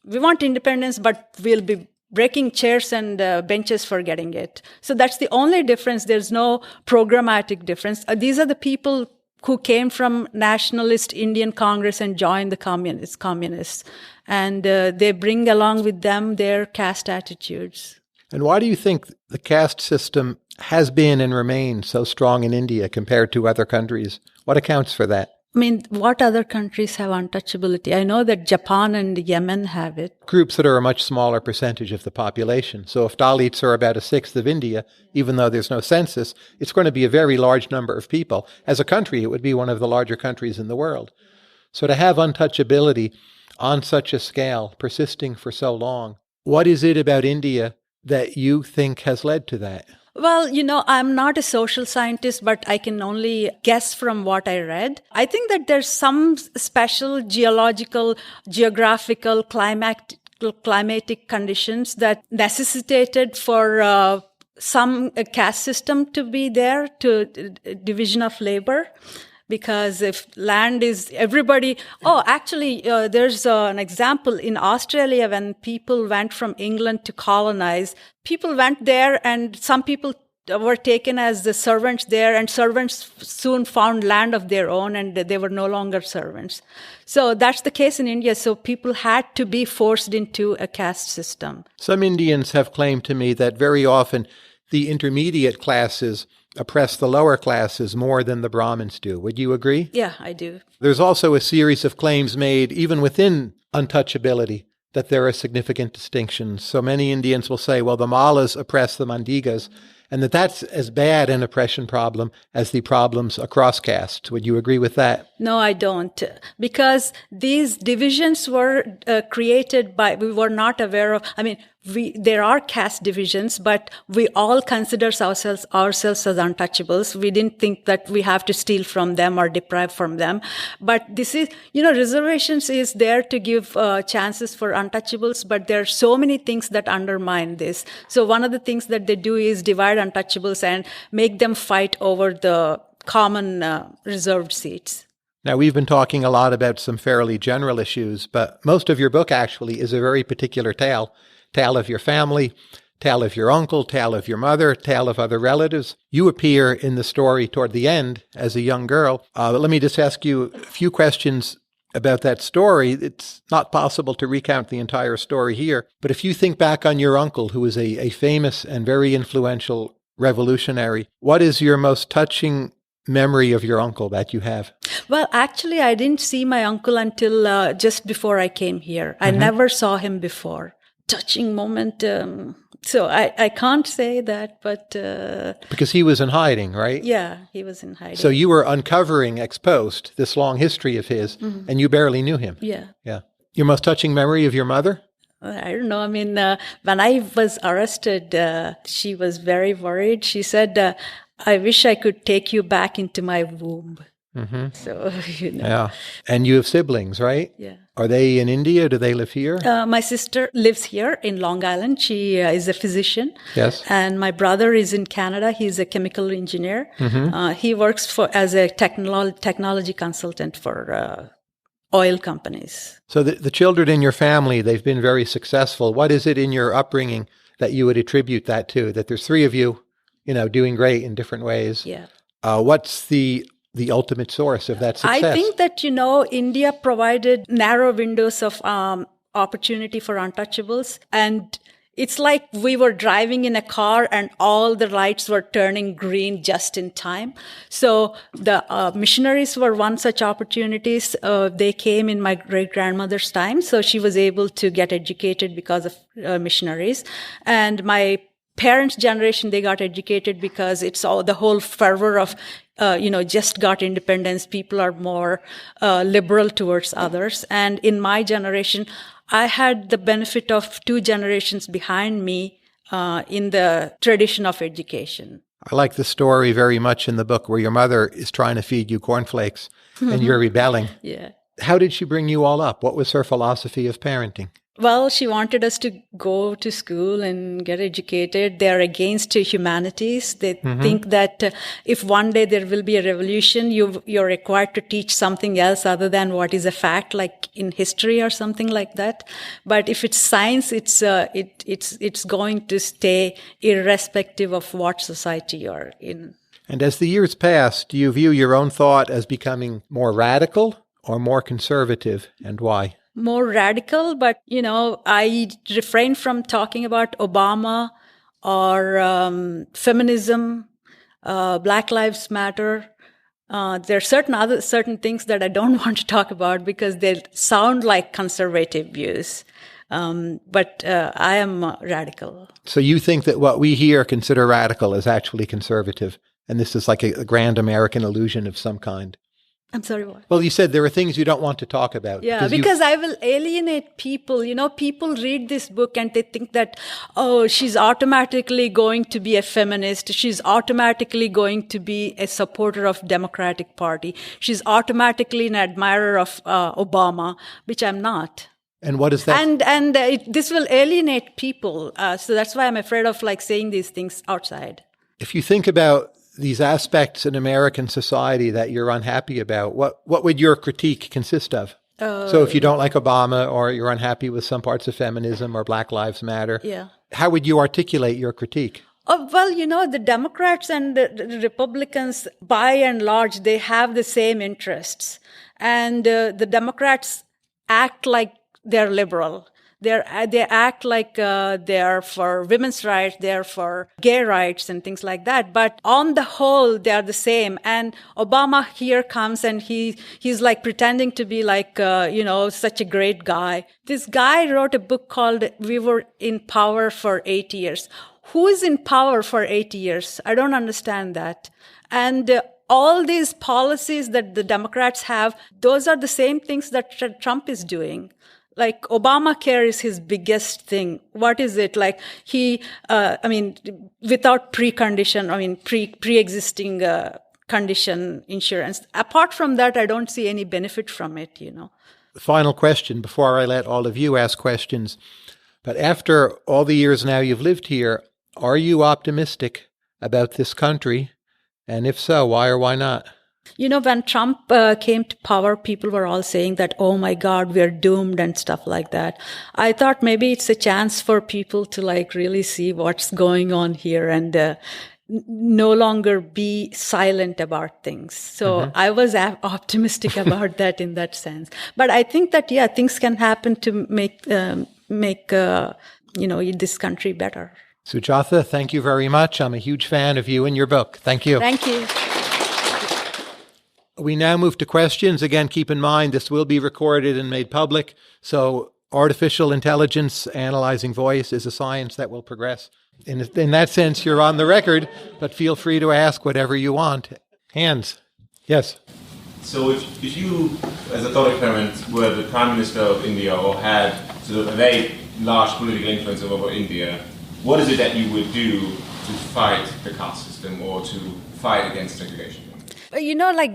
S2: we want independence, but we'll be breaking chairs and benches for getting it. So that's the only difference. There's no programmatic difference. These are the people who came from nationalist Indian Congress and joined the communists. And they bring along with them their caste attitudes.
S1: And why do you think the caste system has been and remains so strong in India compared to other countries? What accounts for that?
S2: I mean, what other countries have untouchability? I know that Japan and Yemen have it.
S1: Groups that are a much smaller percentage of the population. So if Dalits are about a sixth of India, even though there's no census, it's going to be a very large number of people. As a country, it would be one of the larger countries in the world. So to have untouchability on such a scale, persisting for so long, what is it about India that you think has led to that?
S2: Well, I'm not a social scientist, but I can only guess from what I read. I think that there's some special geographical, climatic conditions that necessitated for some caste system to be there, to division of labor. Because if land is everybody, there's an example in Australia when people went from England to colonize. People went there and some people were taken as the servants there, and servants soon found land of their own and they were no longer servants. So that's the case in India. So people had to be forced into a caste system.
S1: Some Indians have claimed to me that very often the intermediate classes oppress the lower classes more than the Brahmins do. Would you agree?
S2: Yeah, I do.
S1: There's also a series of claims made, even within untouchability, that there are significant distinctions. So many Indians will say, well, the Mallas oppress the Mandigas, and that's as bad an oppression problem as the problems across castes. Would you agree with that?
S2: No, I don't. Because these divisions were created by, we were not aware of, there are caste divisions, but we all consider ourselves as untouchables. We didn't think that we have to steal from them or deprive from them. But this is, reservations is there to give chances for untouchables, but there are so many things that undermine this. So one of the things that they do is divide untouchables and make them fight over the common reserved seats.
S1: Now, we've been talking a lot about some fairly general issues, but most of your book actually is a very particular tale of your family, tale of your uncle, tale of your mother, tale of other relatives. You appear in the story toward the end as a young girl. But let me just ask you a few questions about that story. It's not possible to recount the entire story here, but if you think back on your uncle, who was a famous and very influential revolutionary, what is your most touching memory of your uncle that you have?
S2: Well, actually, I didn't see my uncle until just before I came here. I never saw him before. Touching moment. So I can't say that, but...
S1: because he was in hiding, right?
S2: Yeah, he was in hiding.
S1: So you were uncovering ex post this long history of his, and you barely knew him.
S2: Yeah.
S1: Yeah. Your most touching memory of your mother?
S2: I don't know. When I was arrested, she was very worried. She said, I wish I could take you back into my womb. So,
S1: Yeah. And you have siblings, right?
S2: Yeah.
S1: Are they in India? Do they live here?
S2: My sister lives here in Long Island. She is a physician.
S1: Yes.
S2: And my brother is in Canada. He's a chemical engineer. He works as a technology consultant for oil companies.
S1: So the children in your family, they've been very successful. What is it in your upbringing that you would attribute that to? That there's three of you, doing great in different ways.
S2: Yeah.
S1: What's the ultimate source of that success?
S2: I think that, India provided narrow windows of opportunity for untouchables. And it's like we were driving in a car and all the lights were turning green just in time. So the missionaries were one such opportunities. They came in my great-grandmother's time. So she was able to get educated because of missionaries. And my parents' generation, they got educated because it's all the whole fervor of, just got independence. People are more liberal towards others. And in my generation, I had the benefit of 2 generations behind me in the tradition of education.
S1: I like the story very much in the book where your mother is trying to feed you cornflakes and you're rebelling.
S2: Yeah.
S1: How did she bring you all up? What was her philosophy of parenting?
S2: Well, she wanted us to go to school and get educated. They're against humanities. They think that if one day there will be a revolution, you're required to teach something else other than what is a fact, like in history or something like that. But if it's science, it's going to stay irrespective of what society you're in. And
S1: as the years pass, do you view your own thought as becoming more radical or more conservative, and why?
S2: More radical, but, I refrain from talking about Obama or feminism, Black Lives Matter. There are certain things that I don't want to talk about because they sound like conservative views. But I am radical.
S1: So you think that what we here consider radical is actually conservative, and this is like a grand American illusion of some kind?
S2: I'm sorry, what?
S1: Well, you said there are things you don't want to talk about.
S2: Yeah, because I will alienate people. People read this book and they think that, she's automatically going to be a feminist. She's automatically going to be a supporter of Democratic Party. She's automatically an admirer of Obama, which I'm not.
S1: And what is that?
S2: And this will alienate people. So that's why I'm afraid of saying these things outside.
S1: If you think about these aspects in American society that you're unhappy about, what would your critique consist of? So if you don't like Obama or you're unhappy with some parts of feminism or Black Lives Matter, how would you articulate your critique?
S2: Well, the Democrats and the Republicans, by and large, they have the same interests. And the Democrats act like they're liberal. They act like they're for women's rights, they're for gay rights and things like that. But on the whole, they are the same. And Obama here comes and he's pretending to be such a great guy. This guy wrote a book called We Were in Power for 8 Years. who is in power for 8 years? I don't understand that. And all these policies that the Democrats have, those are the same things that Trump is doing. Like Obamacare is his biggest thing. What is it? Like without pre-existing condition insurance. Apart from that, I don't see any benefit from it,
S1: The final question before I let all of you ask questions. But after all the years now you've lived here, are you optimistic about this country? And if so, why or why not?
S2: When Trump came to power, people were all saying that, oh my God, we're doomed and stuff like that. I thought maybe it's a chance for people to really see what's going on here and no longer be silent about things. So I was optimistic about that in that sense. But I think that, things can happen to make this country better.
S1: Sujatha, thank you very much. I'm a huge fan of you and your book. Thank you.
S2: Thank you.
S1: We now move to questions. Again, keep in mind this will be recorded and made public. So artificial intelligence, analyzing voice, is a science that will progress. In that sense, you're on the record, but feel free to ask whatever you want. Hands. Yes.
S3: So if you, as a thought experiment, were the Prime Minister of India or had sort of a very large political influence over India, what is it that you would do to fight the caste system or to fight against segregation?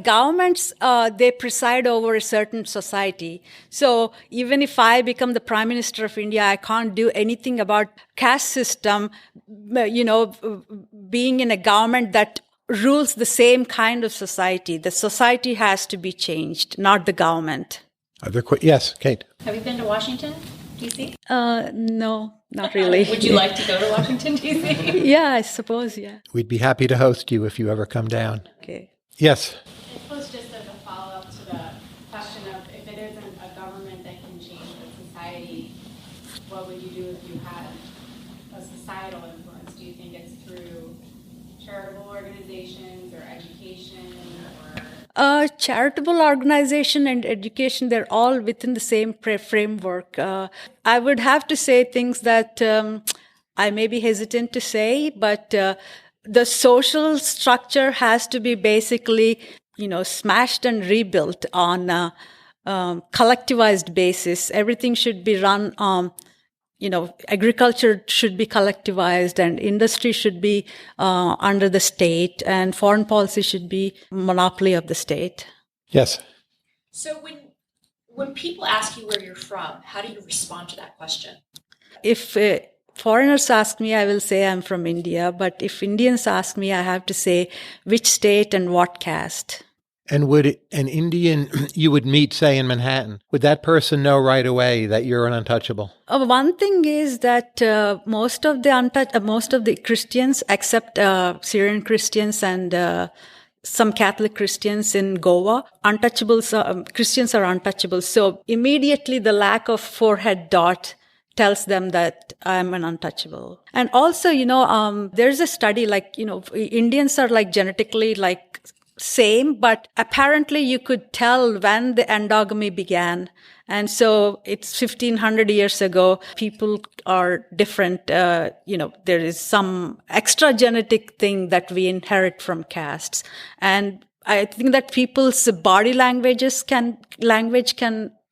S2: Governments, they preside over a certain society. So even if I become the Prime Minister of India, I can't do anything about caste system, being in a government that rules the same kind of society. The society has to be changed, not the government.
S1: Yes, Kate.
S4: Have you been to Washington, D.C.?
S2: No, not really.
S4: Would you like to go to Washington, D.C.?
S2: Yeah, I suppose, yeah.
S1: We'd be happy to host you if you ever come down.
S2: Okay.
S1: Yes.
S5: I suppose just as a follow-up to the question of if it isn't a government that can change the society, what would you do if you had a societal influence? Do you think it's through charitable organizations or education or?
S2: Charitable organization and education, they're all within the same framework. I would have to say things that I may be hesitant to say, but the social structure has to be basically, smashed and rebuilt on a collectivized basis. Everything should be run agriculture should be collectivized and industry should be under the state and foreign policy should be monopoly of the state.
S1: Yes.
S4: So when people ask you where you're from, how do you respond to that question?
S2: If foreigners ask me, I will say I'm from India. But if Indians ask me, I have to say which state and what caste.
S1: And would an Indian you would meet, say, in Manhattan, would that person know right away that you're an untouchable?
S2: One thing is that most of the Christians, except Syrian Christians and some Catholic Christians in Goa, Christians are untouchables. So immediately the lack of forehead dot tells them that I'm an untouchable. And also, there's a study Indians are genetically same, but apparently you could tell when the endogamy began. And so it's 1500 years ago. People are different. There is some extra genetic thing that we inherit from castes. And I think that people's body language can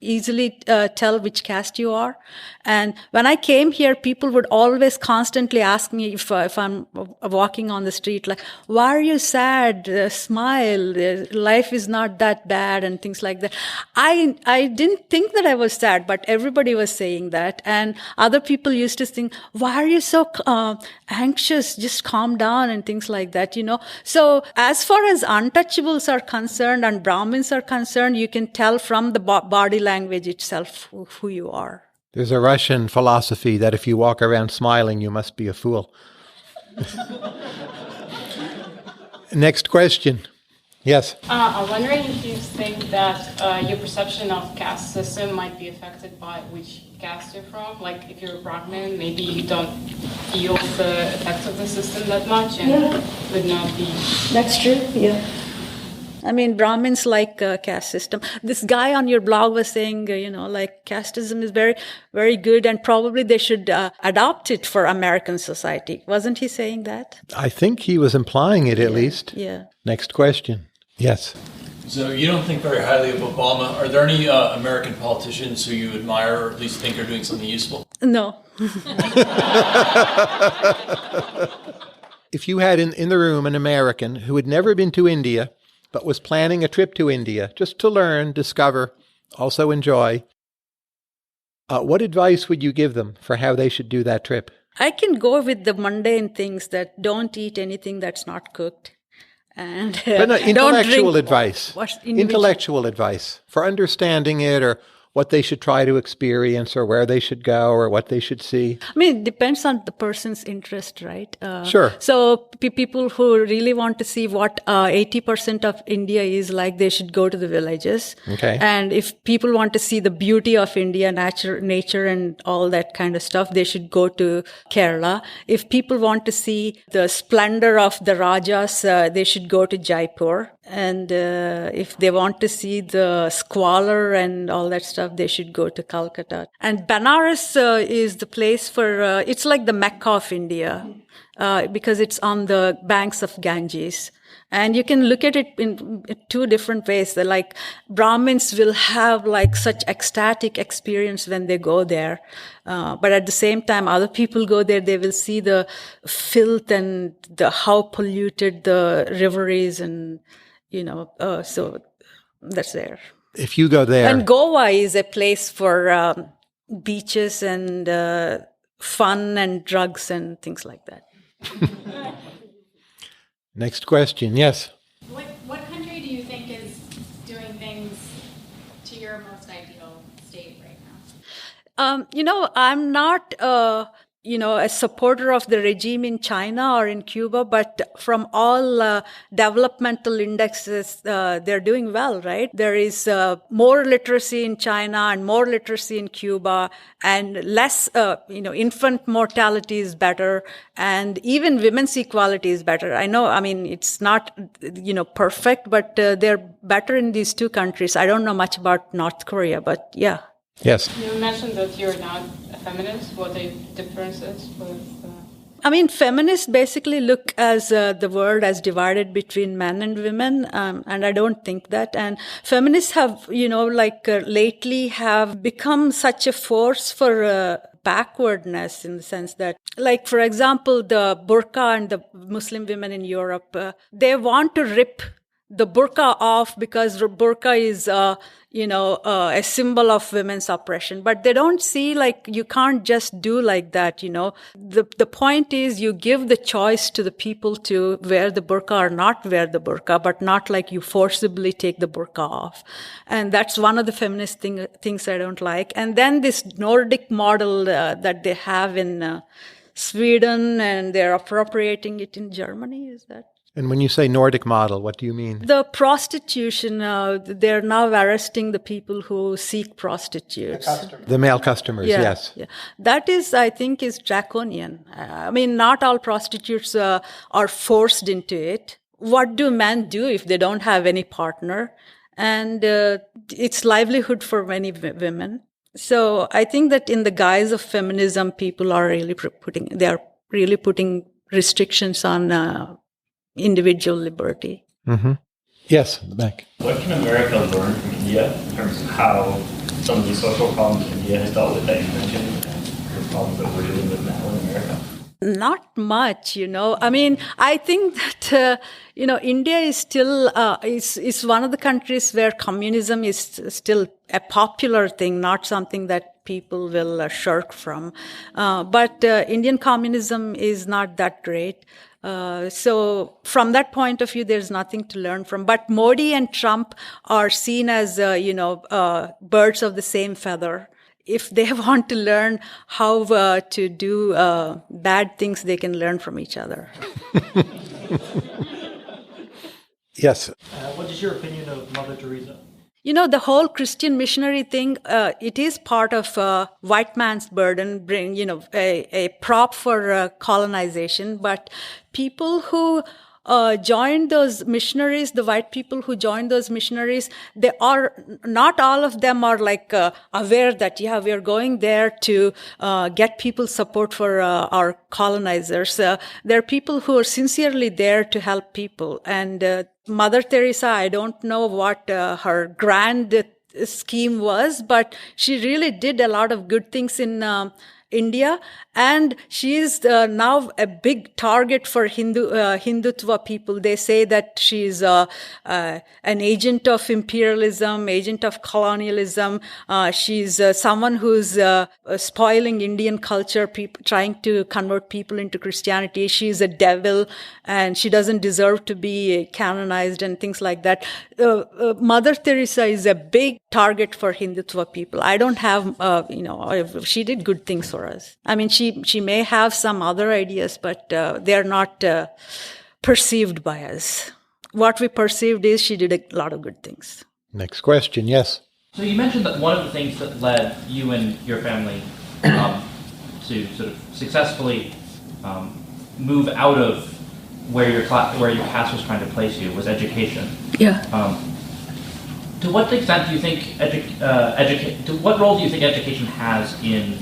S2: easily tell which caste you are. And when I came here, people would always constantly ask me if I'm walking on the street, why are you sad? Smile. Life is not that bad and things like that. I didn't think that I was sad, but everybody was saying that. And other people used to think, why are you so anxious? Just calm down and things like that, So as far as untouchables are concerned and Brahmins are concerned, you can tell from the body language itself who you are.
S1: There's a Russian philosophy that if you walk around smiling, you must be a fool. Next question. Yes?
S5: I'm wondering if you think that your perception of caste system might be affected by which caste you're from. If you're a Brahmin, maybe you don't feel the effects of the system that much and would not be...
S2: That's true, yeah. I mean, Brahmins like caste system. This guy on your blog was saying, like casteism is very, very good and probably they should adopt it for American society. Wasn't he saying that?
S1: I think he was implying it at least.
S2: Yeah.
S1: Next question. Yes.
S6: So you don't think very highly of Obama. Are there any American politicians who you admire or at least think are doing something useful?
S2: No.
S1: If you had in the room an American who had never been to India, but was planning a trip to India just to learn, discover, also enjoy, what advice would you give them for how they should do that trip?
S2: I can go with the mundane things that don't eat anything that's not cooked. And
S1: But no, intellectual
S2: don't drink
S1: advice.
S2: individual-
S1: Intellectual advice for understanding it, or what they should try to experience, or where they should go, or what they should see.
S2: I mean, it depends on the person's interest, right?
S1: Sure.
S2: So people who really want to see what 80% of India is like, they should go to the villages.
S1: Okay.
S2: And if people want to see the beauty of India, nature and all that kind of stuff, they should go to Kerala. If people want to see the splendor of the Rajas, they should go to Jaipur. And if they want to see the squalor and all that stuff, they should go to Calcutta. And Banaras is the place for, it's like the Mecca of India, because it's on the banks of Ganges. And you can look at it in two different ways. Like Brahmins will have like such ecstatic experience when they go there. But at the same time, other people go there, they will see the filth and how polluted the river is. And, so that's there.
S1: If you go there.
S2: And Goa is a place for beaches and fun and drugs and things like that.
S1: Next question. Yes.
S5: What country do you think is doing things to your most ideal state right now?
S2: I'm not, a supporter of the regime in China or in Cuba, but from all developmental indexes, they're doing well, right? There is more literacy in China and more literacy in Cuba, and less, infant mortality is better, and even women's equality is better. It's not, perfect, but they're better in these two countries. I don't know much about North Korea, but yeah.
S1: Yes.
S5: You mentioned that you're not a feminist. What the difference is with...
S2: Feminists basically look as the world as divided between men and women, and I don't think that. And feminists have, lately have become such a force for backwardness in the sense that, like, for example, the burqa and the Muslim women in Europe, they want to rip the burqa off because burqa is, a symbol of women's oppression. But they don't see, you can't just do like that, The point is you give the choice to the people to wear the burqa or not wear the burqa, but not like you forcibly take the burqa off. And that's one of the feminist things I don't like. And then this Nordic model that they have in Sweden, and they're appropriating it in Germany, is that?
S1: And when you say Nordic model, what do you mean?
S2: The prostitution, they're now arresting the people who seek prostitutes.
S1: The male customers, yes.
S2: Yeah. That is, I think, is draconian. Not all prostitutes are forced into it. What do men do if they don't have any partner? And it's livelihood for many women. So I think that in the guise of feminism, people are really putting restrictions on individual liberty.
S1: Mm-hmm. Yes, in the back.
S7: What can America learn from India in terms of how some of the social problems India has dealt with that you mentioned, and the problems that we're dealing with now in America?
S2: Not much, I think that, India is still, is one of the countries where communism is still a popular thing, not something that people will shirk from. But Indian communism is not that great. So from that point of view, there's nothing to learn from. But Modi and Trump are seen as, birds of the same feather. If they want to learn how to do bad things, they can learn from each other.
S1: Yes.
S7: What is your opinion of Mother Teresa?
S2: The whole Christian missionary thing, it is part of white man's burden, bring, a prop for colonization. But people who joined those missionaries, the white people who joined those missionaries, not all of them are like aware that, we are going there to get people support for our colonizers. There are people who are sincerely there to help people. And Mother Teresa, I don't know what her grand scheme was, but she really did a lot of good things in India, and she is now a big target for Hindutva people. They say that she is an agent of imperialism, agent of colonialism. She's someone who's spoiling Indian culture, trying to convert people into Christianity. She's a devil, and she doesn't deserve to be canonized and things like that. Mother Teresa is a big target for Hindutva people. I don't have, she did good things for us. I mean, she may have some other ideas, but they're not perceived by us. What we perceived is she did a lot of good things.
S1: Next question, yes.
S8: So you mentioned that one of the things that led you and your family to sort of successfully move out of where your caste was trying to place you was education.
S2: Yeah.
S8: To what extent do you think what role do you think education has in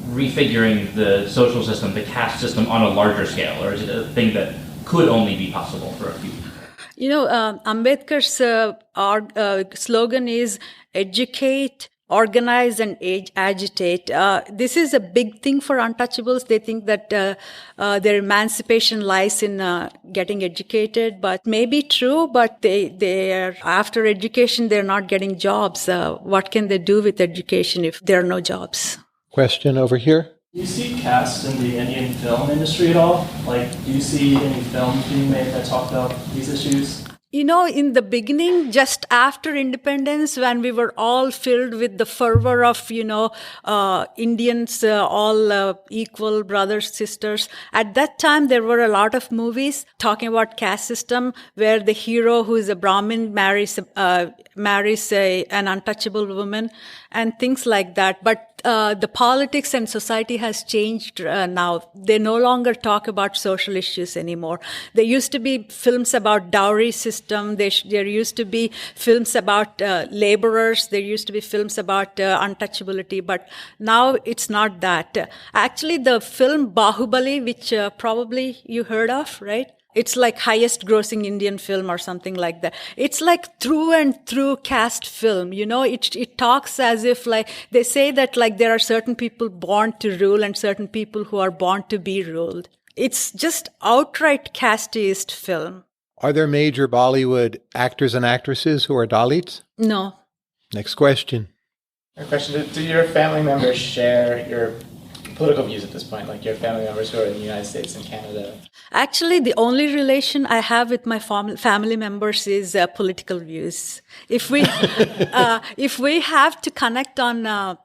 S8: refiguring the social system, the caste system, on a larger scale, or is it a thing that could only be possible for a few?
S2: Ambedkar's slogan is educate, organize, and agitate. This is a big thing for untouchables. They think that their emancipation lies in getting educated, but maybe true, but they are, after education, they're not getting jobs. What can they do with education if there are no jobs?
S1: Question over here.
S9: Do you see caste in the Indian film industry at all? Like, do you see any films being made that talk about these issues?
S2: In the beginning, just after independence, when we were all filled with the fervor of, Indians, all equal brothers, sisters, at that time, there were a lot of movies talking about caste system where the hero, who is a Brahmin, marries an untouchable woman and things like that. But the politics and society has changed now. They no longer talk about social issues anymore. There used to be films about dowry system. There used to be films about laborers. There used to be films about untouchability. But now it's not that. Actually, the film Bahubali, which probably you heard of, right? It's like highest grossing Indian film or something like that. It's like through and through caste film. It talks as if like they say that like there are certain people born to rule and certain people who are born to be ruled. It's just outright casteist film.
S1: Are there major Bollywood actors and actresses who are Dalits?
S2: No.
S1: Next question.
S10: A question, do your family members share your political views at this point, like your family members who are in the United States and Canada?
S2: Actually, the only relation I have with my family members is political views. If we have to connect on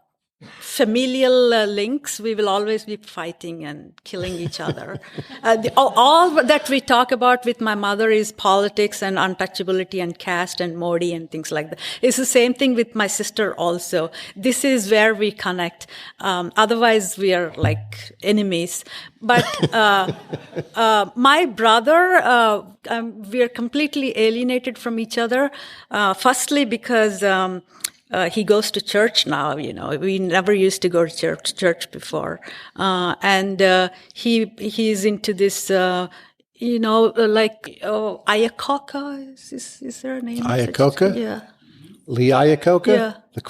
S2: familial links, we will always be fighting and killing each other. All that we talk about with my mother is politics and untouchability and caste and Modi and things like that. It's the same thing with my sister also. This is where we connect. Otherwise, we are like enemies. But my brother, we are completely alienated from each other. Firstly, because he goes to church now, we never used to go to church before. And he's into this, Iacocca, is there a name?
S1: Iacocca?
S2: Yeah.
S1: Lee Iacocca?
S2: Yeah.
S1: The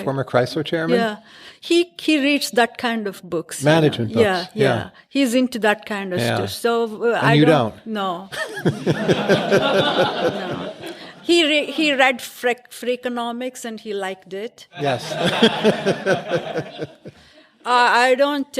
S1: former Chrysler chairman?
S2: Yeah. He reads that kind of books.
S1: Management books.
S2: Yeah. He's into that kind of stuff. So
S1: you don't?
S2: No. No. He read Freakonomics and he liked it.
S1: Yes.
S2: I don't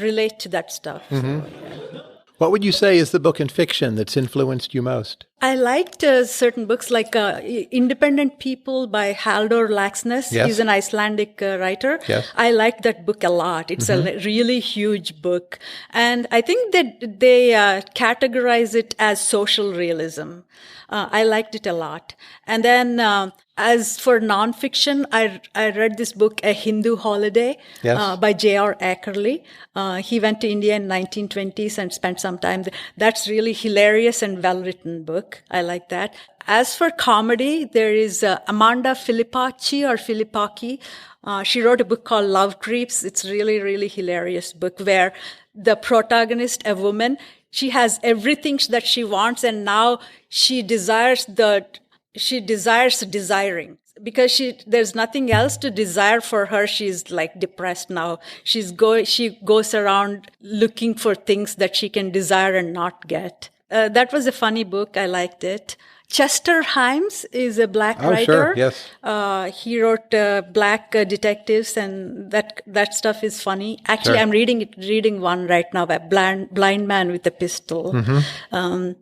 S2: relate to that stuff.
S1: Mm-hmm.
S2: So, yeah.
S1: What would you say is the book in fiction that's influenced you most?
S2: I liked certain books like Independent People by Halldór Laxness.
S1: Yes.
S2: He's an Icelandic writer.
S1: Yes.
S2: I liked that book a lot. It's a really huge book. And I think that they categorize it as social realism. I liked it a lot. And then As for nonfiction, I read this book, A Hindu Holiday,
S1: Yes.
S2: by J.R. Ackerley. He went to India in 1920s and spent some time there. That's really hilarious and well-written book. I like that. As for comedy, there is Amanda Filipacchi. She wrote a book called Love Creeps. It's really, really hilarious book where the protagonist, a woman, she has everything that she wants, and now she desires desiring because there's nothing else to desire for her. She's like depressed now. She goes around looking for things that she can desire and not get. That was a funny book. I liked it. Chester Himes is a black writer.
S1: Sure, yes.
S2: He wrote Black Detectives, and that stuff is funny. Actually,
S1: Sure.
S2: I'm reading one right now, a blind man with a pistol. And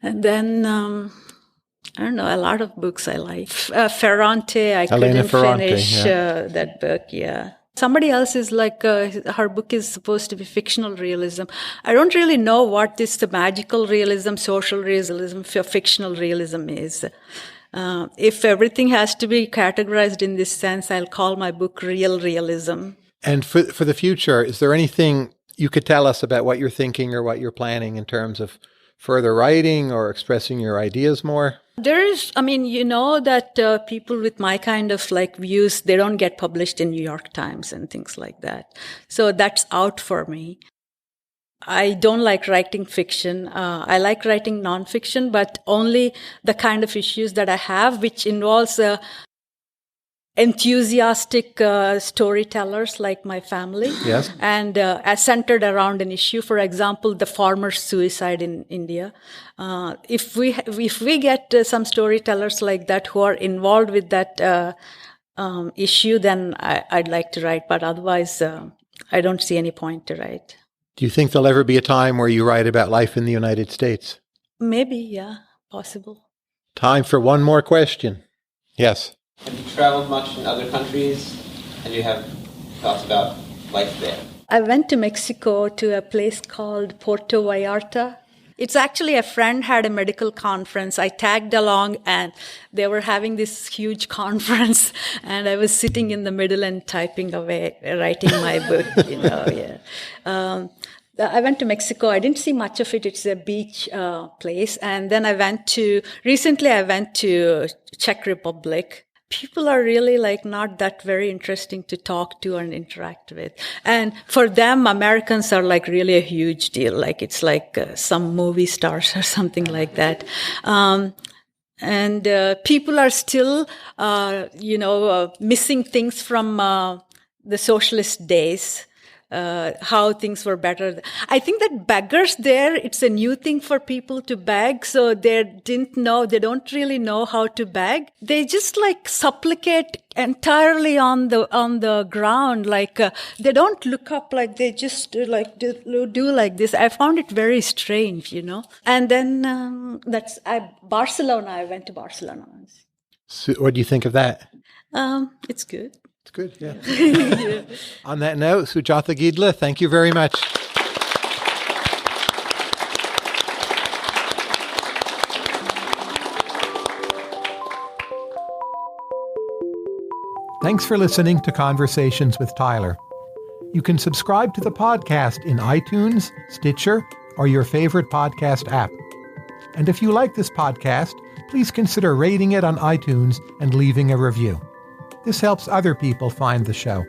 S2: then I don't know, a lot of books I like. Ferrante, I
S1: Elena
S2: couldn't
S1: Ferrante,
S2: finish
S1: yeah.
S2: that book. Yeah. Somebody else is like, her book is supposed to be fictional realism. I don't really know what the magical realism, social realism, fictional realism is. If everything has to be categorized in this sense, I'll call my book real realism.
S1: And for the future, is there anything you could tell us about what you're thinking or what you're planning in terms of further writing or expressing your ideas more?
S2: There is, you know that people with my kind of like views, they don't get published in New York Times and things like that. So that's out for me. I don't like writing fiction. I like writing nonfiction, but only the kind of issues that I have, which involves enthusiastic storytellers like my family.
S1: Yes.
S2: And centered around an issue. For example, the farmer's suicide in India. If we get some storytellers like that who are involved with that issue, then I'd like to write. But otherwise, I don't see any point to write.
S1: Do you think there'll ever be a time where you write about life in the United States?
S2: Maybe, yeah, possible.
S1: Time for one more question. Yes.
S11: Have you traveled much in other countries, and do you have thoughts about life there?
S2: I went to Mexico to a place called Puerto Vallarta. It's actually a friend had a medical conference. I tagged along and they were having this huge conference and I was sitting in the middle and typing away, writing my book, yeah. I went to Mexico. I didn't see much of it. It's a beach place. And then recently I went to Czech Republic. People are really not that very interesting to talk to and interact with. And for them, Americans are really a huge deal. It's like some movie stars or something like that. And people are still, missing things from the socialist days. How things were better. I think that beggars there, it's a new thing for people to beg. So they don't really know how to beg. They just supplicate entirely on the ground. They don't look up, they just do like this. I found it very strange, And then, Barcelona. I went to Barcelona.
S1: So what do you think of that?
S2: It's good.
S1: It's good, yeah. Yeah. On that note, Sujatha Gidla, thank you very much. Thanks for listening to Conversations with Tyler. You can subscribe to the podcast in iTunes, Stitcher, or your favorite podcast app. And if you like this podcast, please consider rating it on iTunes and leaving a review. This helps other people find the show.